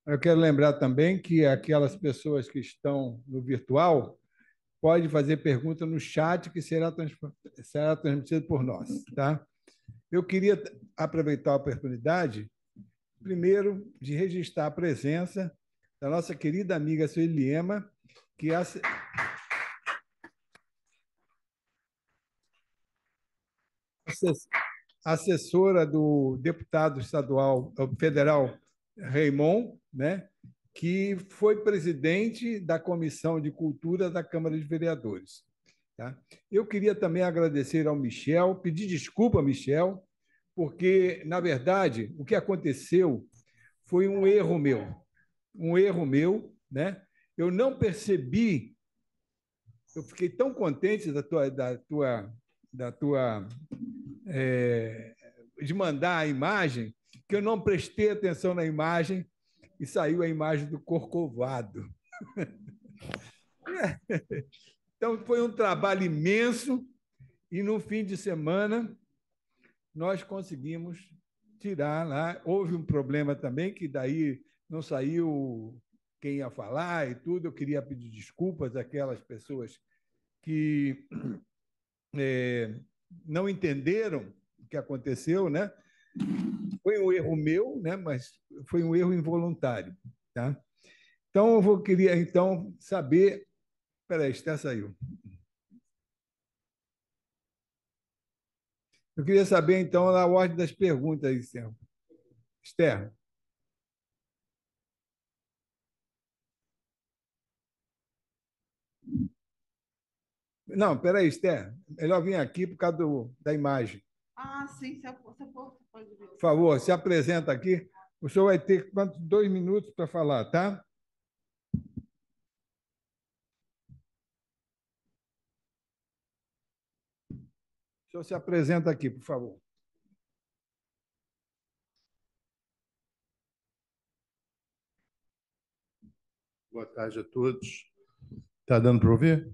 S1: Eu quero lembrar também que aquelas pessoas que estão no virtual podem fazer pergunta no chat que será transmitido por nós, tá? Eu queria aproveitar a oportunidade, primeiro, de registrar a presença da nossa querida amiga Sueli Lema, que é assessora do deputado federal Raimon, né, que foi presidente da Comissão de Cultura da Câmara de Vereadores. Tá? Eu queria também agradecer ao Michel, pedir desculpa, Michel, porque, na verdade, o que aconteceu foi um erro meu, né? Eu não percebi, eu fiquei tão contente de mandar a imagem, que eu não prestei atenção na imagem e saiu a imagem do Corcovado. Então, foi um trabalho imenso e, no fim de semana, nós conseguimos tirar lá. Houve um problema também, que daí não saiu quem ia falar e tudo. Eu queria pedir desculpas àquelas pessoas que não entenderam o que aconteceu, né? Foi um erro meu, né? Mas foi um erro involuntário, tá? Então, queria saber. Espera aí, Esther saiu. Eu queria saber, então, a ordem das perguntas aí, Esther. Não, espera aí, Esther. Melhor vir aqui por causa da imagem.
S8: Ah, sim, você pode vir.
S1: Por favor, se apresenta aqui. O senhor vai ter 2 minutos para falar, tá? O senhor se apresenta aqui, por favor.
S9: Boa tarde a todos. Está dando para ouvir?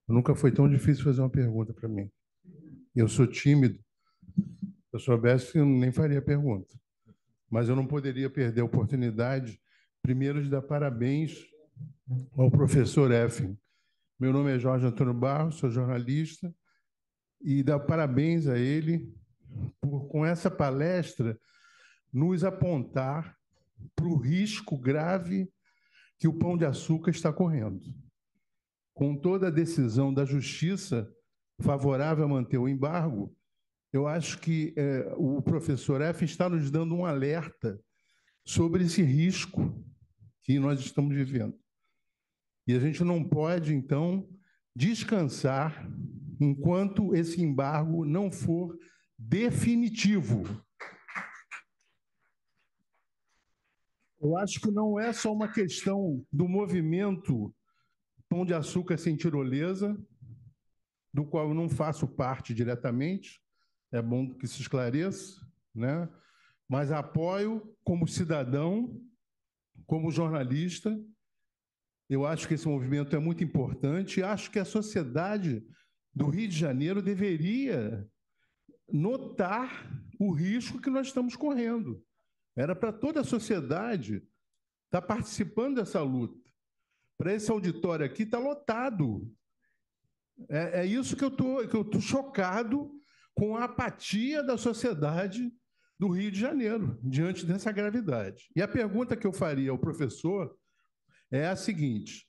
S9: Nunca foi tão difícil fazer uma pergunta para mim. Eu sou tímido. Se eu soubesse, eu nem faria pergunta. Mas eu não poderia perder a oportunidade, primeiro, de dar parabéns ao professor Effing. Meu nome é Jorge Antônio Barros, sou jornalista, e dar parabéns a ele por, com essa palestra, nos apontar para o risco grave que o Pão de Açúcar está correndo. Com toda a decisão da Justiça favorável a manter o embargo, eu acho que o professor F está nos dando um alerta sobre esse risco que nós estamos vivendo. E a gente não pode, então, descansar enquanto esse embargo não for definitivo. Eu acho que não é só uma questão do movimento Pão de Açúcar Sem Tirolesa, do qual eu não faço parte diretamente, é bom que se esclareça, né? Mas apoio como cidadão, como jornalista. Eu acho que esse movimento é muito importante e acho que a sociedade do Rio de Janeiro deveria notar o risco que nós estamos correndo. Era para toda a sociedade estar participando dessa luta. Para esse auditório aqui, está lotado. É isso que eu tô chocado com a apatia da sociedade do Rio de Janeiro, diante dessa gravidade. E a pergunta que eu faria ao professor é a seguinte: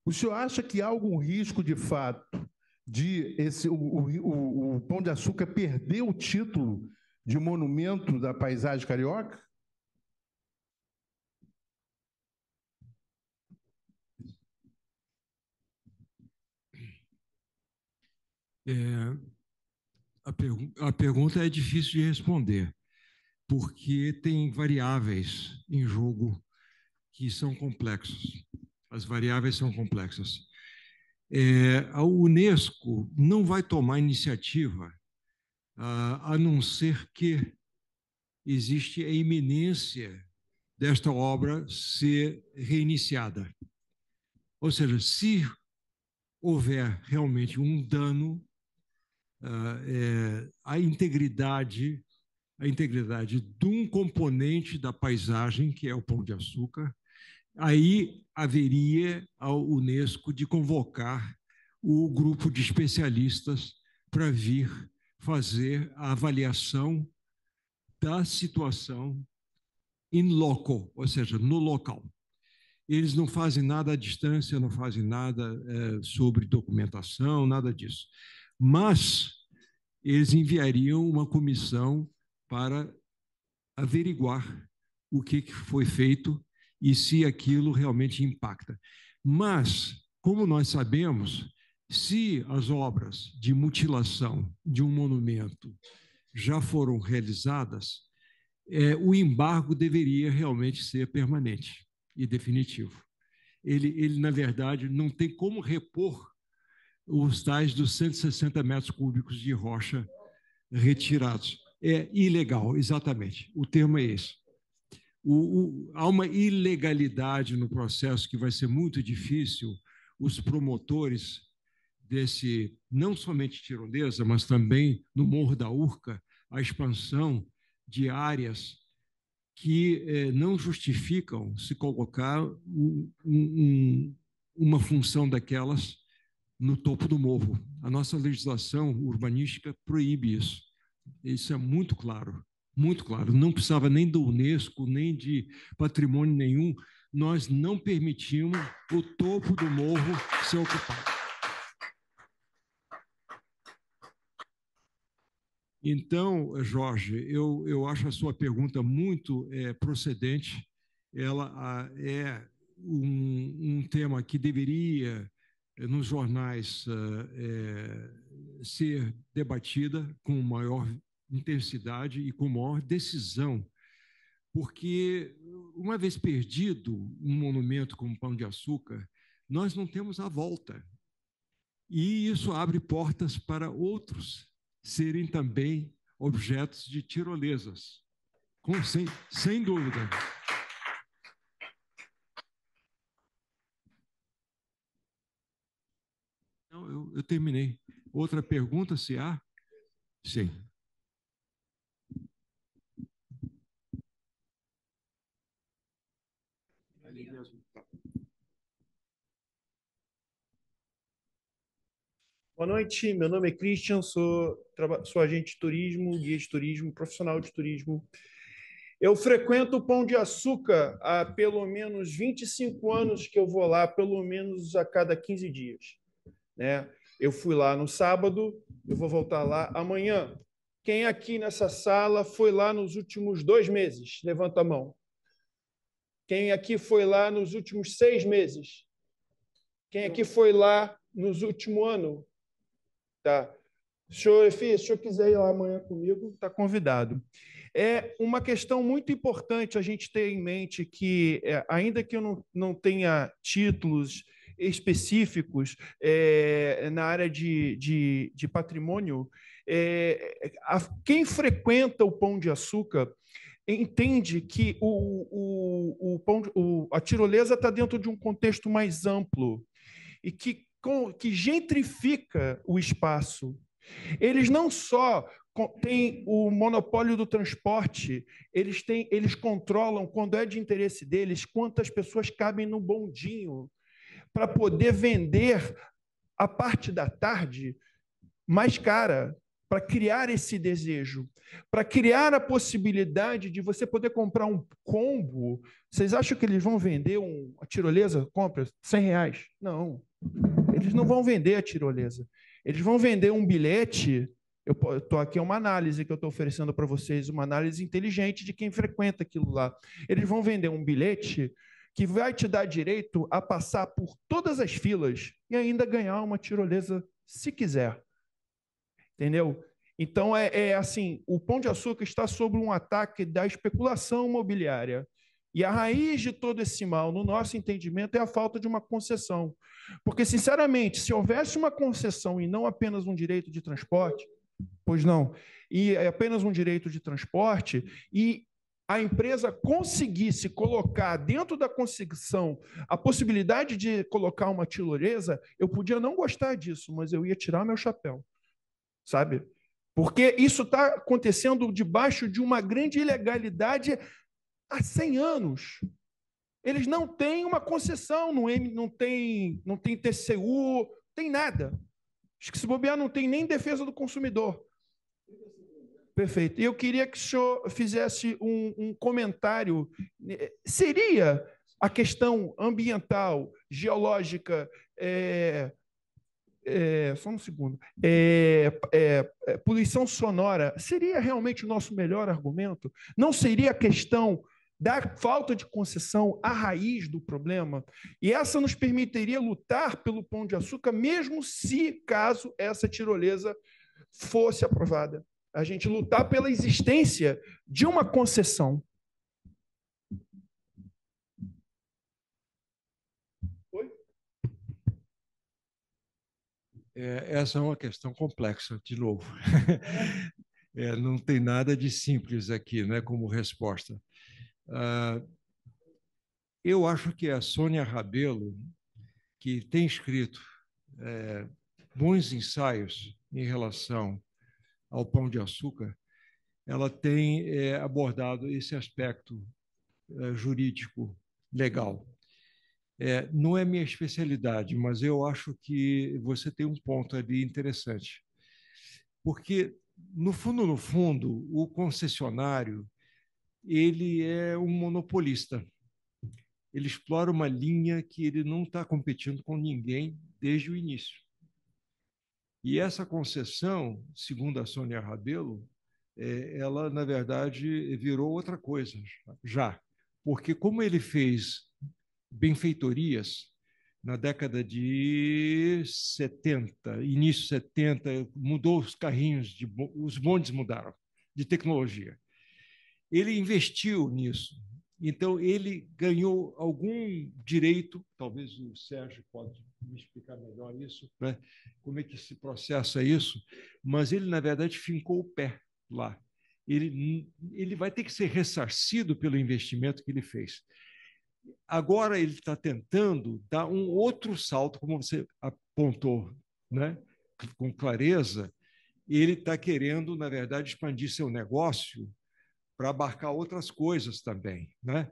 S9: o senhor acha que há algum risco, de fato, de o Pão de Açúcar perder o título de monumento da paisagem carioca?
S6: A pergunta é difícil de responder, porque tem variáveis em jogo que são complexos. As variáveis são complexas. A Unesco não vai tomar iniciativa, a não ser que existe a iminência desta obra ser reiniciada. Ou seja, se houver realmente um dano, a integridade de um componente da paisagem, que é o Pão de Açúcar, aí haveria a Unesco de convocar o grupo de especialistas para vir fazer a avaliação da situação in loco, ou seja, no local. Eles não fazem nada à distância, não fazem nada sobre documentação, nada disso. Mas eles enviariam uma comissão para averiguar o que foi feito e se aquilo realmente impacta. Mas, como nós sabemos, se as obras de mutilação de um monumento já foram realizadas, o embargo deveria realmente ser permanente e definitivo. Ele, na verdade, não tem como repor os tais dos 160 metros cúbicos de rocha retirados. É ilegal, exatamente. O termo é esse. Há uma ilegalidade no processo que vai ser muito difícil os promotores desse, não somente tirolesa, mas também no Morro da Urca, a expansão de áreas que não justificam se colocar uma função daquelas no topo do morro. A nossa legislação urbanística proíbe isso. Isso é muito claro, muito claro. Não precisava nem do Unesco, nem de patrimônio nenhum. Nós não permitimos o topo do morro ser ocupado. Então, Jorge, eu acho a sua pergunta muito procedente. Ela é um tema que deveria, nos jornais, ser debatida com maior intensidade e com maior decisão, porque, uma vez perdido um monumento como o Pão de Açúcar, nós não temos a volta. E isso abre portas para outros serem também objetos de tirolesas, sem dúvida. Não, eu terminei. Outra pergunta, se há? Sim. Ali mesmo.
S10: Boa noite, meu nome é Christian, sou agente de turismo, guia de turismo, profissional de turismo. Eu frequento o Pão de Açúcar há pelo menos 25 anos que eu vou lá, pelo menos a cada 15 dias. Né? Eu fui lá no sábado, eu vou voltar lá amanhã. Quem aqui nessa sala foi lá nos últimos 2 meses? Levanta a mão. Quem aqui foi lá nos últimos 6 meses? Quem aqui foi lá nos últimos anos? Tá. Se o senhor quiser ir lá amanhã comigo, está convidado. É uma questão muito importante a gente ter em mente que, ainda que eu não tenha títulos específicos na área de patrimônio, quem frequenta o Pão de Açúcar entende que a tirolesa está dentro de um contexto mais amplo e que gentrifica o espaço. Eles não só têm o monopólio do transporte, eles controlam, quando é de interesse deles, quantas pessoas cabem no bondinho para poder vender a parte da tarde mais cara, para criar esse desejo, para criar a possibilidade de você poder comprar um combo. Vocês acham que eles vão vender a tirolesa? Compra R$100? Não. Eles não vão vender a tirolesa. Eles vão vender um bilhete. Eu estou aqui, é uma análise que eu estou oferecendo para vocês, uma análise inteligente de quem frequenta aquilo lá. Eles vão vender um bilhete que vai te dar direito a passar por todas as filas e ainda ganhar uma tirolesa, se quiser. Entendeu? Então, assim, o Pão de Açúcar está sob um ataque da especulação imobiliária. E a raiz de todo esse mal, no nosso entendimento, é a falta de uma concessão. Porque, sinceramente, se houvesse uma concessão e não apenas um direito de transporte, pois não, e é apenas um direito de transporte, e a empresa conseguisse colocar dentro da concessão a possibilidade de colocar uma tirolesa, eu podia não gostar disso, mas eu ia tirar meu chapéu, sabe? Porque isso está acontecendo debaixo de uma grande ilegalidade há 100 anos. Eles não têm uma concessão, não tem TCU, tem nada. Acho que se bobear não tem nem defesa do consumidor. Perfeito. E eu queria que o senhor fizesse um comentário. Seria a questão ambiental, geológica, só um segundo, poluição sonora, seria realmente o nosso melhor argumento? Não seria a questão da falta de concessão a raiz do problema, e essa nos permitiria lutar pelo Pão de Açúcar, mesmo se, caso essa tirolesa fosse aprovada. A gente lutar pela existência de uma concessão. Oi?
S6: Essa é uma questão complexa, de novo. Não tem nada de simples aqui, né, como resposta. Eu acho que a Sônia Rabelo, que tem escrito bons ensaios em relação ao Pão de Açúcar, ela tem abordado esse aspecto jurídico legal. Não é minha especialidade, mas eu acho que você tem um ponto ali interessante. Porque, no fundo, o concessionário ele é um monopolista. Ele explora uma linha que ele não está competindo com ninguém desde o início. E essa concessão, segundo a Sônia Rabelo, ela, na verdade, virou outra coisa já. Porque como ele fez benfeitorias na década de 70, início 70, mudou os carrinhos, os bondes mudaram de tecnologia. Ele investiu nisso. Então, ele ganhou algum direito, talvez o Sérgio pode me explicar melhor isso, né? Como é que se processa isso, mas ele, na verdade, fincou o pé lá. Ele vai ter que ser ressarcido pelo investimento que ele fez. Agora ele está tentando dar um outro salto, como você apontou, né, com clareza. Ele está querendo, na verdade, expandir seu negócio para abarcar outras coisas também, né?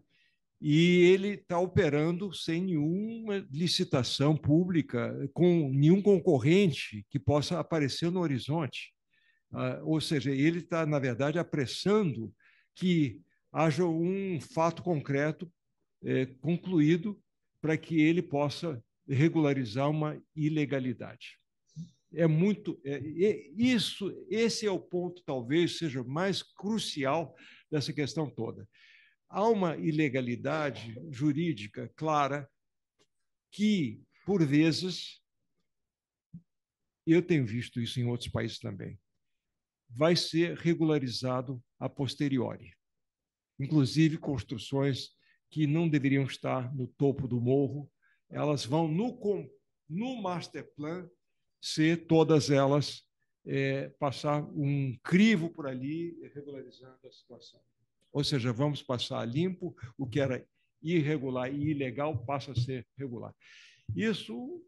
S6: E ele está operando sem nenhuma licitação pública, com nenhum concorrente que possa aparecer no horizonte. Ou seja, ele está, na verdade, apressando que haja um fato concreto concluído para que ele possa regularizar uma ilegalidade. Esse é o ponto, talvez, seja mais crucial dessa questão toda. Há uma ilegalidade jurídica clara que, por vezes, eu tenho visto isso em outros países também, vai ser regularizado a posteriori. Inclusive, construções que não deveriam estar no topo do morro, elas vão no master plan ser todas elas passar um crivo por ali, regularizando a situação. Ou seja, vamos passar limpo, o que era irregular e ilegal passa a ser regular. Isso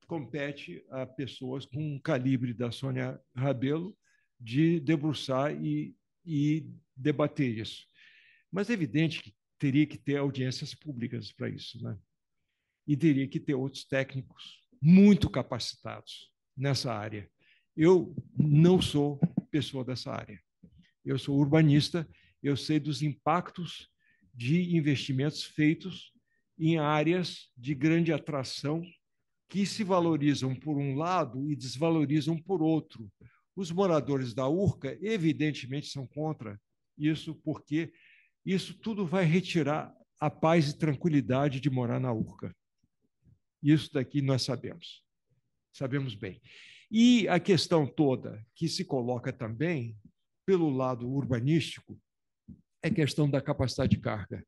S6: compete a pessoas com um calibre da Sônia Rabelo de debruçar e debater isso. Mas é evidente que teria que ter audiências públicas para isso, né? E teria que ter outros técnicos muito capacitados nessa área. Eu não sou pessoa dessa área. Eu sou urbanista, eu sei dos impactos de investimentos feitos em áreas de grande atração que se valorizam por um lado e desvalorizam por outro. Os moradores da Urca, evidentemente, são contra isso, porque isso tudo vai retirar a paz e tranquilidade de morar na Urca. Isso daqui nós sabemos bem. E a questão toda que se coloca também pelo lado urbanístico é a questão da capacidade de carga.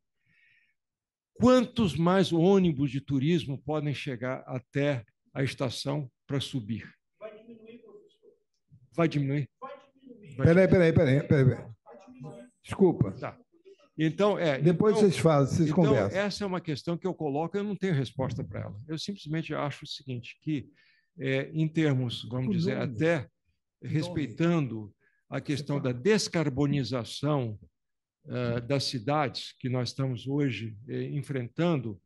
S6: Quantos mais ônibus de turismo podem chegar até a estação para subir? Vai diminuir, professor. Vai diminuir?
S1: Peraí. Desculpa.
S6: Tá. Então,
S1: depois vocês falam, vocês conversam.
S6: Essa é uma questão que eu coloco, eu não tenho resposta para ela. Eu simplesmente acho o seguinte, que em termos, vamos dizer, até respeitando a questão da descarbonização das cidades que nós estamos hoje enfrentando,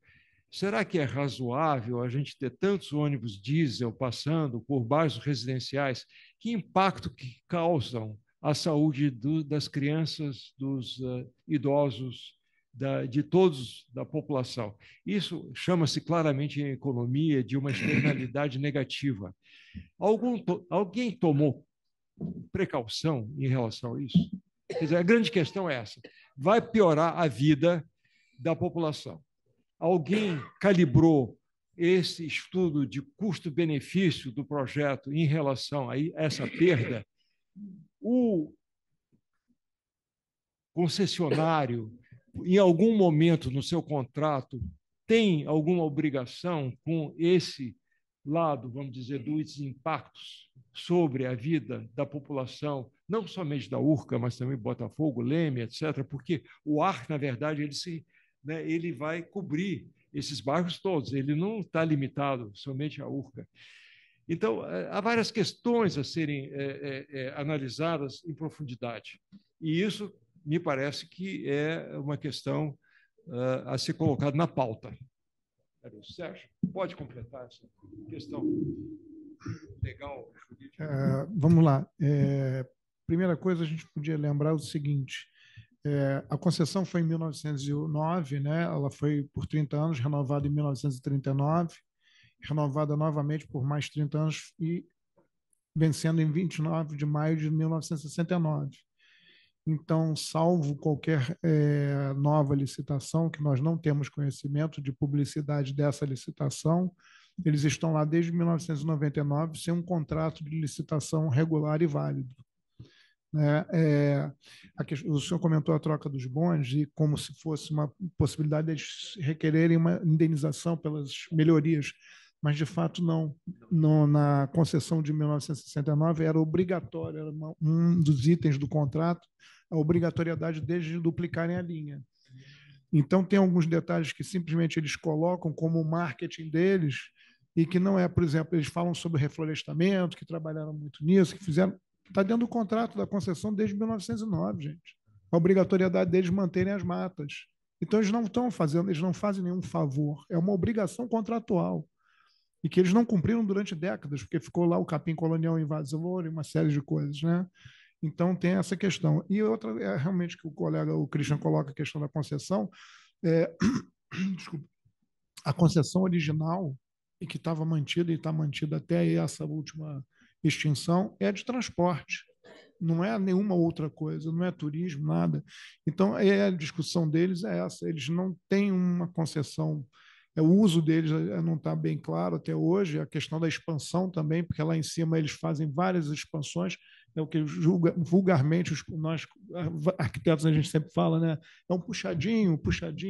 S6: será que é razoável a gente ter tantos ônibus diesel passando por bairros residenciais? Que impacto que causam à saúde das crianças, dos idosos, de todos da população? Isso chama-se claramente em economia de uma externalidade negativa. Alguém tomou precaução em relação a isso? Quer dizer, a grande questão é essa. vai piorar a vida da população. Alguém calibrou esse estudo de custo-benefício do projeto em relação a essa perda? O concessionário, em algum momento no seu contrato, tem alguma obrigação com esse lado, vamos dizer, dos impactos sobre a vida da população, não somente da Urca, mas também Botafogo, Leme, etc., porque o ARC, na verdade, ele vai cobrir esses bairros todos, ele não está limitado somente à Urca. Então, há várias questões a serem analisadas em profundidade, e isso me parece que é uma questão a ser colocada na pauta. Sérgio, pode completar essa questão legal?
S7: Vamos lá. Primeira coisa, a gente podia lembrar o seguinte: a concessão foi em 1909, né? Ela foi por 30 anos, renovada em 1939, renovada novamente por mais 30 anos e vencendo em 29 de maio de 1969. Então, salvo qualquer nova licitação, que nós não temos conhecimento de publicidade dessa licitação, eles estão lá desde 1999 sem um contrato de licitação regular e válido. Né? O senhor comentou a troca dos bondes e como se fosse uma possibilidade de eles requererem uma indenização pelas melhorias, mas de fato não. Na concessão de 1969 era obrigatório, era um dos itens do contrato, a obrigatoriedade deles de duplicarem a linha. Então, tem alguns detalhes que simplesmente eles colocam como marketing deles e que não é, por exemplo, eles falam sobre reflorestamento, que trabalharam muito nisso, que fizeram... Está dentro do contrato da concessão desde 1909, gente. A obrigatoriedade deles manterem as matas. Então, eles não estão fazendo, eles não fazem nenhum favor. É uma obrigação contratual. E que eles não cumpriram durante décadas, porque ficou lá o capim colonial invasor e uma série de coisas, né? Então, tem essa questão. E outra é realmente que o Christian coloca a questão da concessão. Desculpa. A concessão original, e que estava mantida e está mantida até essa última extinção, é de transporte. Não é nenhuma outra coisa, não é turismo, nada. Então, a discussão deles é essa. Eles não têm uma concessão. O uso deles não está bem claro até hoje, a questão da expansão também, porque lá em cima eles fazem várias expansões, é o que vulgarmente nós arquitetos a gente sempre fala, né? É um puxadinho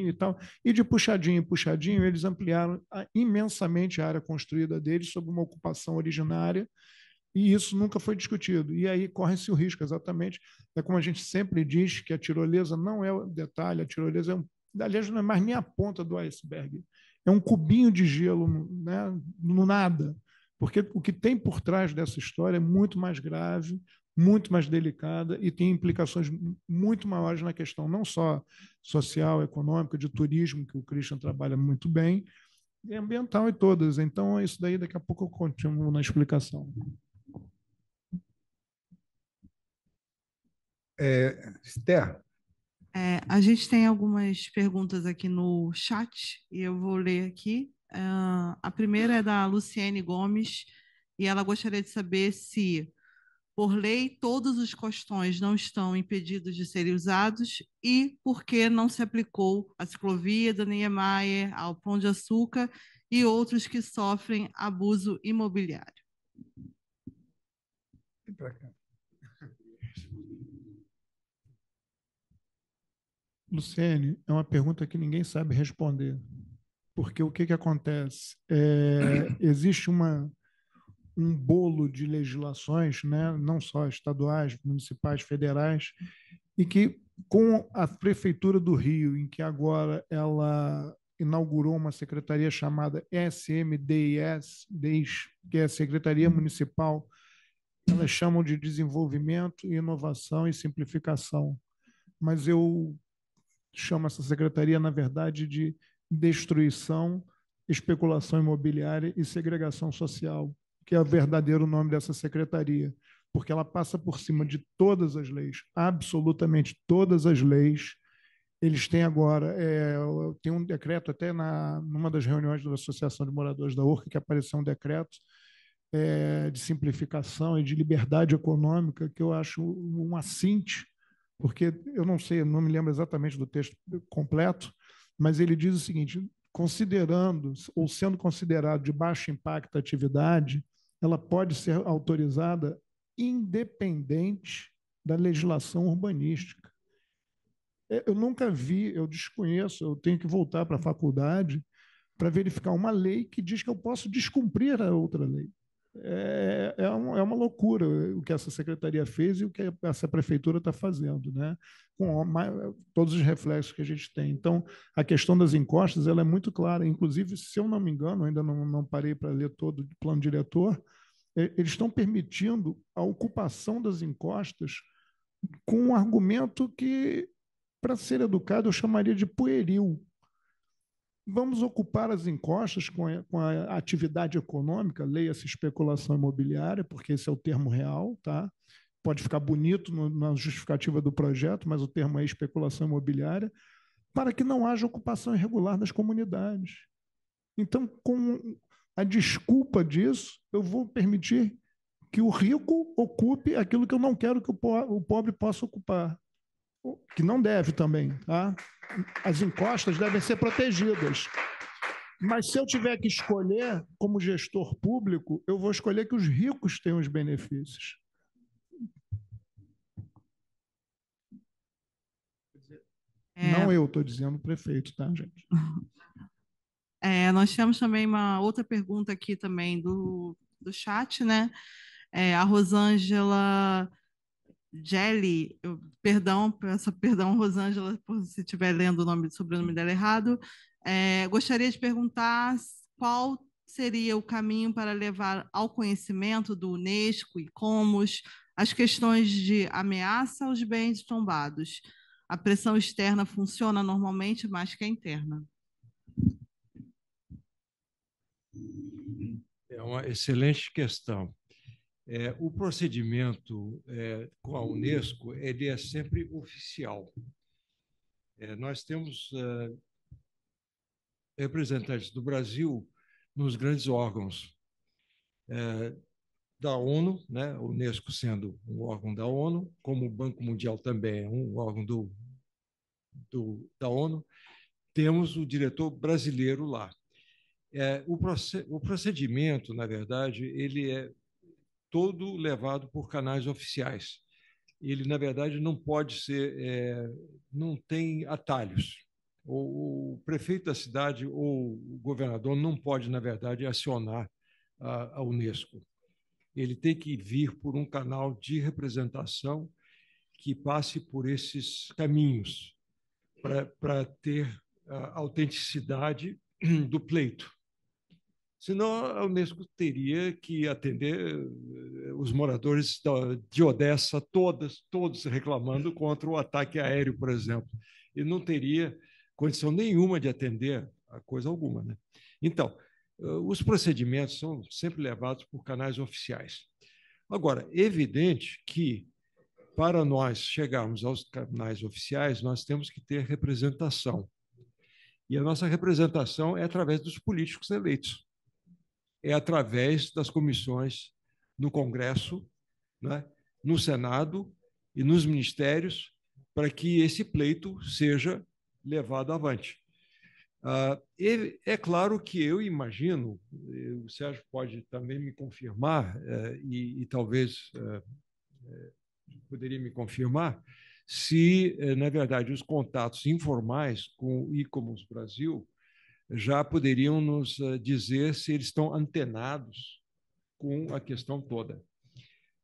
S7: e tal, e de puxadinho em puxadinho eles ampliaram imensamente a área construída deles sob uma ocupação originária, e isso nunca foi discutido. E aí corre-se o risco, exatamente, é como a gente sempre diz, que a tirolesa não é o detalhe, a tirolesa aliás, não é mais nem a ponta do iceberg. É um cubinho de gelo, né, no nada. Porque o que tem por trás dessa história é muito mais grave, muito mais delicada e tem implicações muito maiores na questão não só social, econômica, de turismo, que o Christian trabalha muito bem, e ambiental e todas. Então, isso daí daqui a pouco eu continuo na explicação.
S1: Esther?
S8: A gente tem algumas perguntas aqui no chat e eu vou ler aqui. A primeira é da Luciene Gomes e ela gostaria de saber se, por lei, todos os costões não estão impedidos de serem usados e por que não se aplicou a ciclovia da Niemeyer, ao Pão de Açúcar e outros que sofrem abuso imobiliário.
S1: Vem para cá.
S7: Luciene, é uma pergunta que ninguém sabe responder, porque o que acontece? Existe um bolo de legislações, né, não só estaduais, municipais, federais, e que com a Prefeitura do Rio, em que agora ela inaugurou uma secretaria chamada SMDIS, que é a Secretaria Municipal, elas chamam de Desenvolvimento, Inovação e Simplificação, mas eu chamo essa secretaria, na verdade, de destruição, especulação imobiliária e segregação social, que é o verdadeiro nome dessa secretaria, porque ela passa por cima de todas as leis, absolutamente todas as leis. Eles têm agora, tem um decreto, até numa das reuniões da Associação de Moradores da Urca, que apareceu um decreto de simplificação e de liberdade econômica, que eu acho um assinte porque eu não sei, não me lembro exatamente do texto completo, mas ele diz o seguinte: considerando ou sendo considerado de baixo impacto a atividade, ela pode ser autorizada independente da legislação urbanística. Eu nunca vi, eu desconheço, eu tenho que voltar para a faculdade para verificar uma lei que diz que eu posso descumprir a outra lei. É uma loucura o que essa secretaria fez e o que essa prefeitura está fazendo, né? Com todos os reflexos que a gente tem. Então, a questão das encostas ela é muito clara. Inclusive, se eu não me engano, ainda não parei para ler todo o plano diretor, eles estão permitindo a ocupação das encostas com um argumento que, para ser educado, eu chamaria de pueril. Vamos ocupar as encostas com a atividade econômica, leia-se especulação imobiliária, porque esse é o termo real, tá? Pode ficar bonito na justificativa do projeto, mas o termo é especulação imobiliária, para que não haja ocupação irregular das comunidades. Então, com a desculpa disso, eu vou permitir que o rico ocupe aquilo que eu não quero que o pobre possa ocupar, que não deve também, tá? As encostas devem ser protegidas. Mas se eu tiver que escolher, como gestor público, eu vou escolher que os ricos tenham os benefícios. Não eu, estou dizendo o prefeito, tá, gente?
S8: Nós temos também uma outra pergunta aqui também do chat, né? A Rosângela Gelli, perdão, Rosângela, por se estiver lendo o sobrenome dela errado. Gostaria de perguntar qual seria o caminho para levar ao conhecimento do Unesco, ICOMOS, as questões de ameaça aos bens tombados. A pressão externa funciona normalmente mais que a interna.
S6: É uma excelente questão. O procedimento com a Unesco ele é sempre oficial. Nós temos representantes do Brasil nos grandes órgãos da ONU, né? A Unesco sendo um órgão da ONU, como o Banco Mundial também é um órgão da ONU, temos o diretor brasileiro lá. O procedimento, na verdade, ele é todo levado por canais oficiais. Ele, na verdade, não pode ser, não tem atalhos. O prefeito da cidade ou o governador não pode, na verdade, acionar a Unesco. Ele tem que vir por um canal de representação que passe por esses caminhos para ter a autenticidade do pleito. Senão, a Unesco teria que atender os moradores de Odessa, todos reclamando contra o ataque aéreo, por exemplo. E não teria condição nenhuma de atender a coisa alguma, né? Então, os procedimentos são sempre levados por canais oficiais. Agora, é evidente que, para nós chegarmos aos canais oficiais, nós temos que ter representação. E a nossa representação é através dos políticos eleitos. É através das comissões no Congresso, né, no Senado e nos ministérios, para que esse pleito seja levado avante. É claro que eu imagino, o Sérgio pode também me confirmar, e talvez poderia me confirmar, se, na verdade, os contatos informais com o ICOMOS Brasil já poderiam nos dizer se eles estão antenados com a questão toda.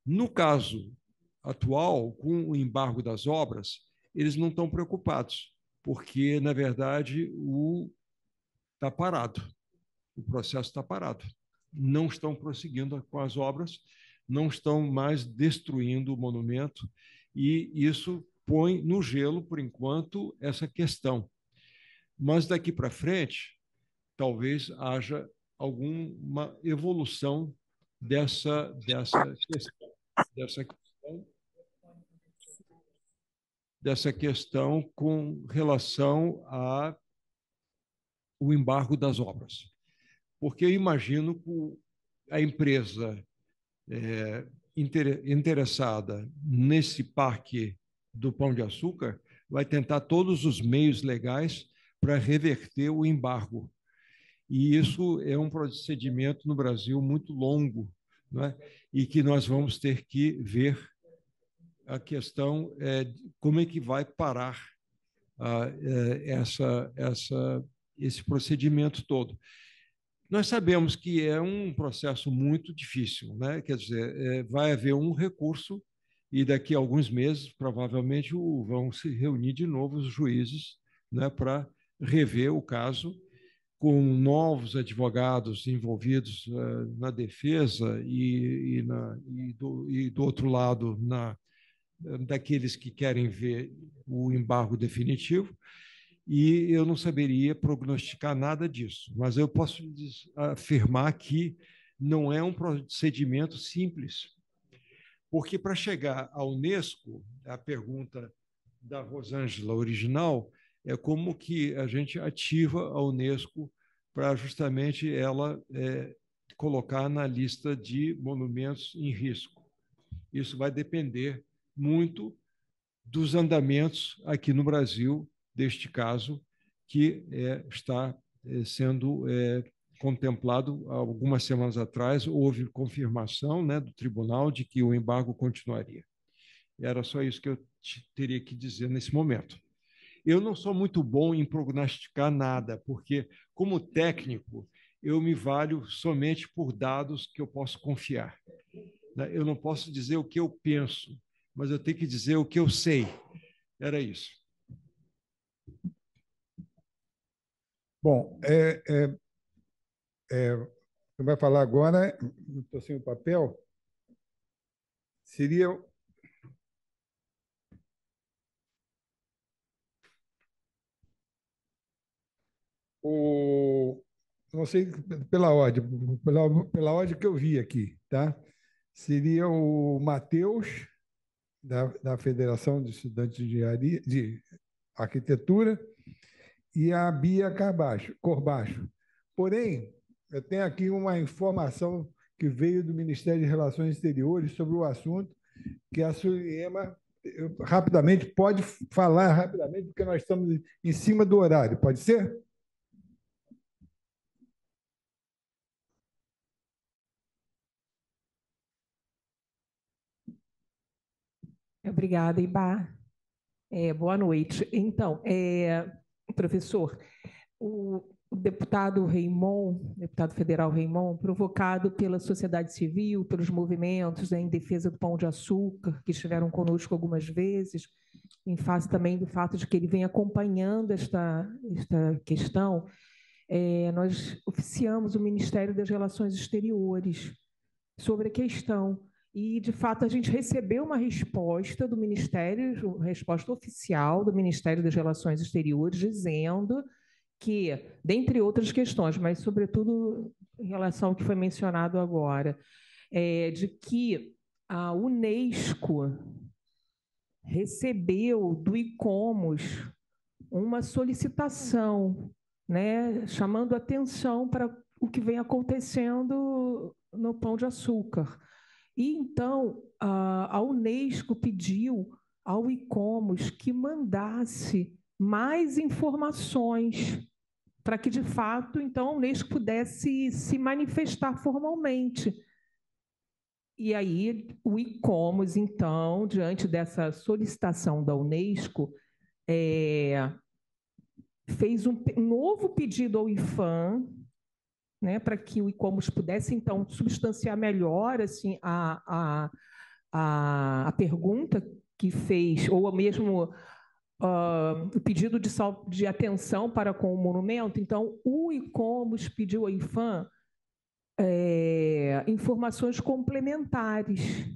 S6: No caso atual, com o embargo das obras, eles não estão preocupados, porque, na verdade, está parado. O processo está parado. Não estão prosseguindo com as obras, não estão mais destruindo o monumento, e isso põe no gelo, por enquanto, essa questão. Mas daqui para frente, talvez haja alguma evolução dessa questão com relação ao embargo das obras. Porque eu imagino que a empresa interessada nesse parque do Pão de Açúcar vai tentar todos os meios legais para reverter o embargo. E isso é um procedimento no Brasil muito longo, não é? E que nós vamos ter que ver a questão como é que vai parar esse procedimento todo. Nós sabemos que é um processo muito difícil, né? Quer dizer, vai haver um recurso e daqui a alguns meses, provavelmente, vão se reunir de novo os juízes, né, para rever o caso, com novos advogados envolvidos na defesa e do outro lado, daqueles que querem ver o embargo definitivo. E eu não saberia prognosticar nada disso, mas eu posso afirmar que não é um procedimento simples, porque para chegar à Unesco, a pergunta da Rosângela original é como que a gente ativa a Unesco para justamente ela colocar na lista de monumentos em risco. Isso vai depender muito dos andamentos aqui no Brasil, deste caso, que está sendo contemplado algumas semanas atrás. Houve confirmação, né, do tribunal de que o embargo continuaria. Era só isso que eu teria que dizer nesse momento. Eu não sou muito bom em prognosticar nada, porque, como técnico, eu me valho somente por dados que eu posso confiar. Eu não posso dizer o que eu penso, mas eu tenho que dizer o que eu sei. Era isso.
S1: Bom, você vai falar agora, estou sem o papel, seria não sei, pela ordem que eu vi aqui, tá? Seria o Matheus, da Federação de Estudantes de Engenharia, de Arquitetura, e a Bia Corbacho. Porém, eu tenho aqui uma informação que veio do Ministério de Relações Exteriores sobre o assunto, que a Suliema rapidamente pode falar rapidamente, porque nós estamos em cima do horário. Pode ser?
S11: Obrigada, Ibá. Boa noite. Então, professor, o deputado federal Raymond, provocado pela sociedade civil, pelos movimentos em defesa do Pão de Açúcar, que estiveram conosco algumas vezes, em face também do fato de que ele vem acompanhando esta questão, nós oficiamos o Ministério das Relações Exteriores sobre a questão. E, de fato, a gente recebeu uma resposta do Ministério, resposta oficial do Ministério das Relações Exteriores, dizendo que, dentre outras questões, mas, sobretudo, em relação ao que foi mencionado agora, de que a Unesco recebeu do ICOMOS uma solicitação, né, chamando atenção para o que vem acontecendo no Pão de Açúcar. E, então, a Unesco pediu ao ICOMOS que mandasse mais informações para que, de fato, então, a Unesco pudesse se manifestar formalmente. E aí, o ICOMOS, então, diante dessa solicitação da Unesco, fez um novo pedido ao IFAM, né, para que o ICOMOS pudesse, então, substanciar melhor assim, a pergunta que fez, ou mesmo o pedido de atenção para com o monumento. Então, o ICOMOS pediu ao IFAM informações complementares.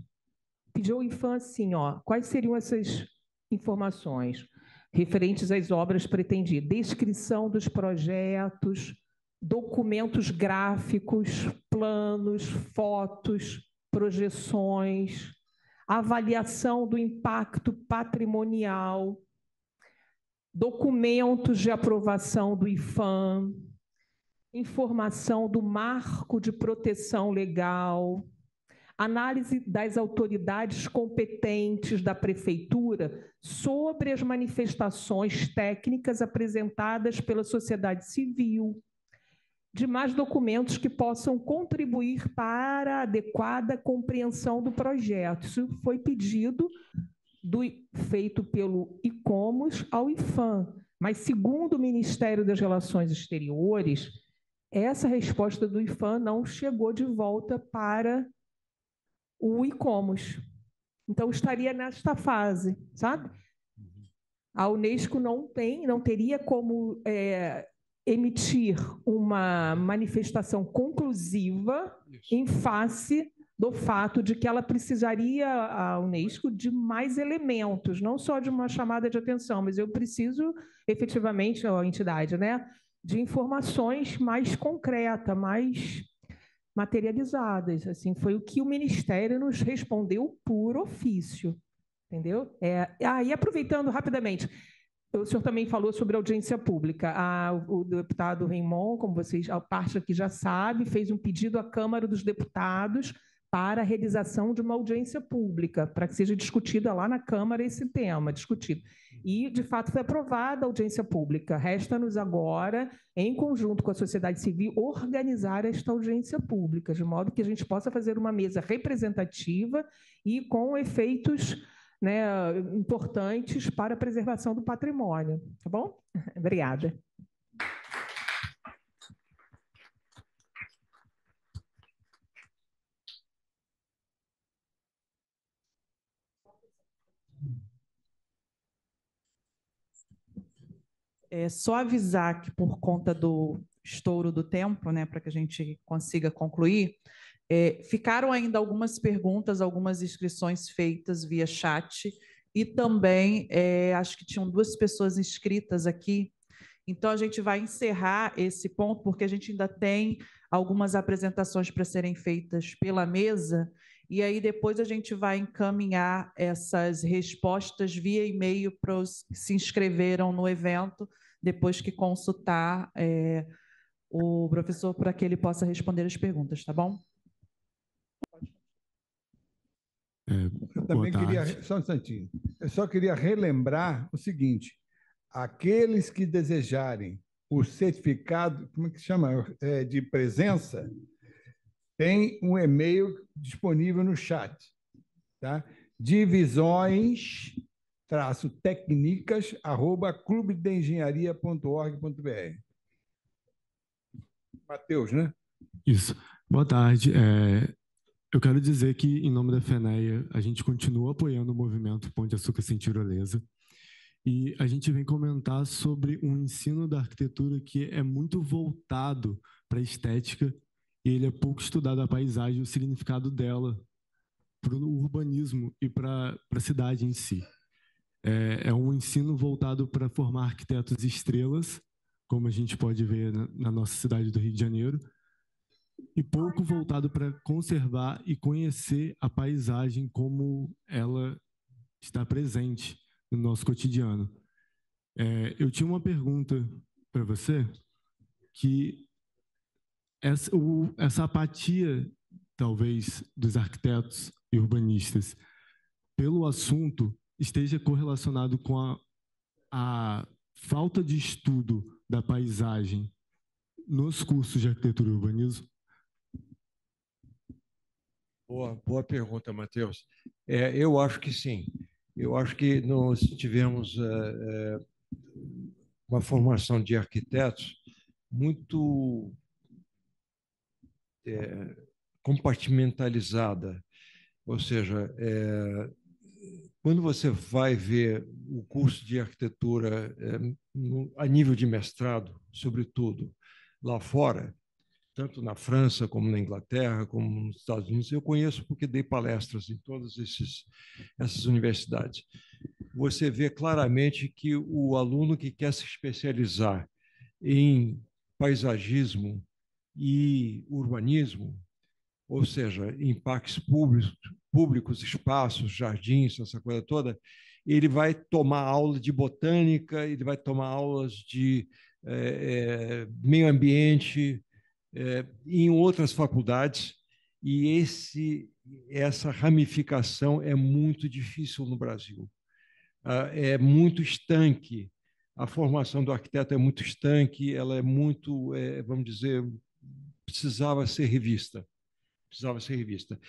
S11: Pediu ao IFAM assim, quais seriam essas informações referentes às obras pretendidas? Descrição dos projetos, documentos gráficos, planos, fotos, projeções, avaliação do impacto patrimonial, documentos de aprovação do IFAM, informação do marco de proteção legal, análise das autoridades competentes da prefeitura sobre as manifestações técnicas apresentadas pela sociedade civil, demais documentos que possam contribuir para a adequada compreensão do projeto. Isso foi pedido feito pelo ICOMOS ao IFAM, mas, segundo o Ministério das Relações Exteriores, essa resposta do IFAM não chegou de volta para o ICOMOS. Então, estaria nesta fase, sabe? A Unesco não teria como emitir uma manifestação conclusiva em face do fato de que ela precisaria, a Unesco, de mais elementos, não só de uma chamada de atenção, mas eu preciso, efetivamente, a entidade, né, de informações mais concretas, mais materializadas. Assim, foi o que o Ministério nos respondeu por ofício, entendeu? E aproveitando rapidamente, o senhor também falou sobre audiência pública. O deputado Raymond, como vocês, a parte aqui já sabe, fez um pedido à Câmara dos Deputados para a realização de uma audiência pública, para que seja discutida lá na Câmara esse tema, discutido. E, de fato, foi aprovada a audiência pública. Resta-nos agora, em conjunto com a sociedade civil, organizar esta audiência pública, de modo que a gente possa fazer uma mesa representativa e com efeitos, né, importantes para a preservação do patrimônio. Tá bom? Obrigada.
S3: Só avisar que, por conta do estouro do tempo, né, para que a gente consiga concluir, ficaram ainda algumas perguntas, algumas inscrições feitas via chat, e também acho que tinham 2 pessoas inscritas aqui. Então, a gente vai encerrar esse ponto, porque a gente ainda tem algumas apresentações para serem feitas pela mesa, e aí depois a gente vai encaminhar essas respostas via e-mail para os que se inscreveram no evento, depois que consultar o professor para que ele possa responder as perguntas, tá bom?
S1: Eu também queria, só um instantinho, eu só queria relembrar o seguinte: aqueles que desejarem o certificado, como é que chama, de presença, tem um e-mail disponível no chat, tá? divisões-técnicas@clubedeengenharia.org.br. Matheus, né?
S5: Isso. Boa tarde. Eu quero dizer que, em nome da FENEA, a gente continua apoiando o movimento Pão de Açúcar Sem Tirolesa, e a gente vem comentar sobre um ensino da arquitetura que é muito voltado para a estética, e ele é pouco estudado a paisagem, o significado dela para o urbanismo e para a cidade em si. É um ensino voltado para formar arquitetos estrelas, como a gente pode ver na nossa cidade do Rio de Janeiro, e pouco voltado para conservar e conhecer a paisagem como ela está presente no nosso cotidiano. Eu tinha uma pergunta para você, que essa apatia, talvez, dos arquitetos e urbanistas pelo assunto esteja correlacionado com a falta de estudo da paisagem nos cursos de arquitetura e urbanismo?
S6: Boa pergunta, Matheus. Eu acho que sim. Eu acho que nós tivemos uma formação de arquitetos muito compartimentalizada. Ou seja, quando você vai ver o curso de arquitetura a nível de mestrado, sobretudo lá fora, tanto na França como na Inglaterra, como nos Estados Unidos, eu conheço porque dei palestras em todas essas universidades. Você vê claramente que o aluno que quer se especializar em paisagismo e urbanismo, ou seja, em parques públicos, espaços, jardins, essa coisa toda, ele vai tomar aula de botânica, ele vai tomar aulas de meio ambiente em outras faculdades, e essa ramificação é muito difícil no Brasil. É muito estanque. A formação do arquiteto é muito estanque, ela é muito, vamos dizer, precisava ser revista. Precisava ser revista.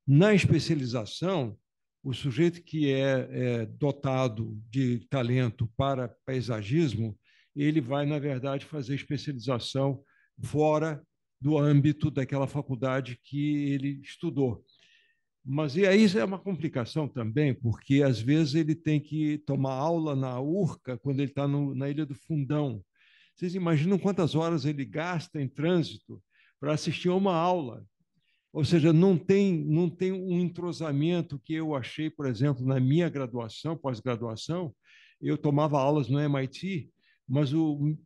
S6: Na especialização, o sujeito que é dotado de talento para paisagismo, ele vai, na verdade, fazer especialização fora do âmbito daquela faculdade que ele estudou. Mas e aí isso é uma complicação também, porque às vezes ele tem que tomar aula na URCA quando ele está na Ilha do Fundão. Vocês imaginam quantas horas ele gasta em trânsito para assistir a uma aula? Ou seja, não tem um entrosamento que eu achei, por exemplo, na minha graduação, pós-graduação. Eu tomava aulas no MIT, mas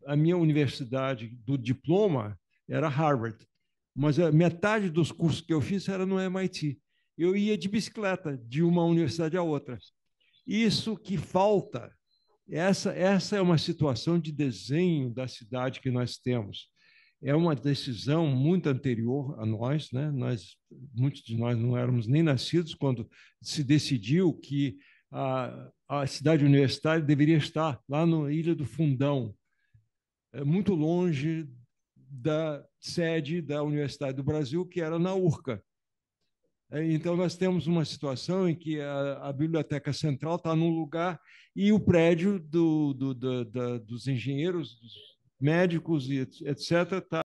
S6: a minha universidade do diploma era Harvard. Mas a metade dos cursos que eu fiz era no MIT. Eu ia de bicicleta de uma universidade a outra. Isso que falta, essa é uma situação de desenho da cidade que nós temos. É uma decisão muito anterior a nós, né? Muitos de nós não éramos nem nascidos quando se decidiu que a cidade universitária deveria estar lá na Ilha do Fundão, muito longe da sede da Universidade do Brasil, que era na URCA. Então, nós temos uma situação em que a Biblioteca Central está num lugar e o prédio dos engenheiros, dos médicos, etc., está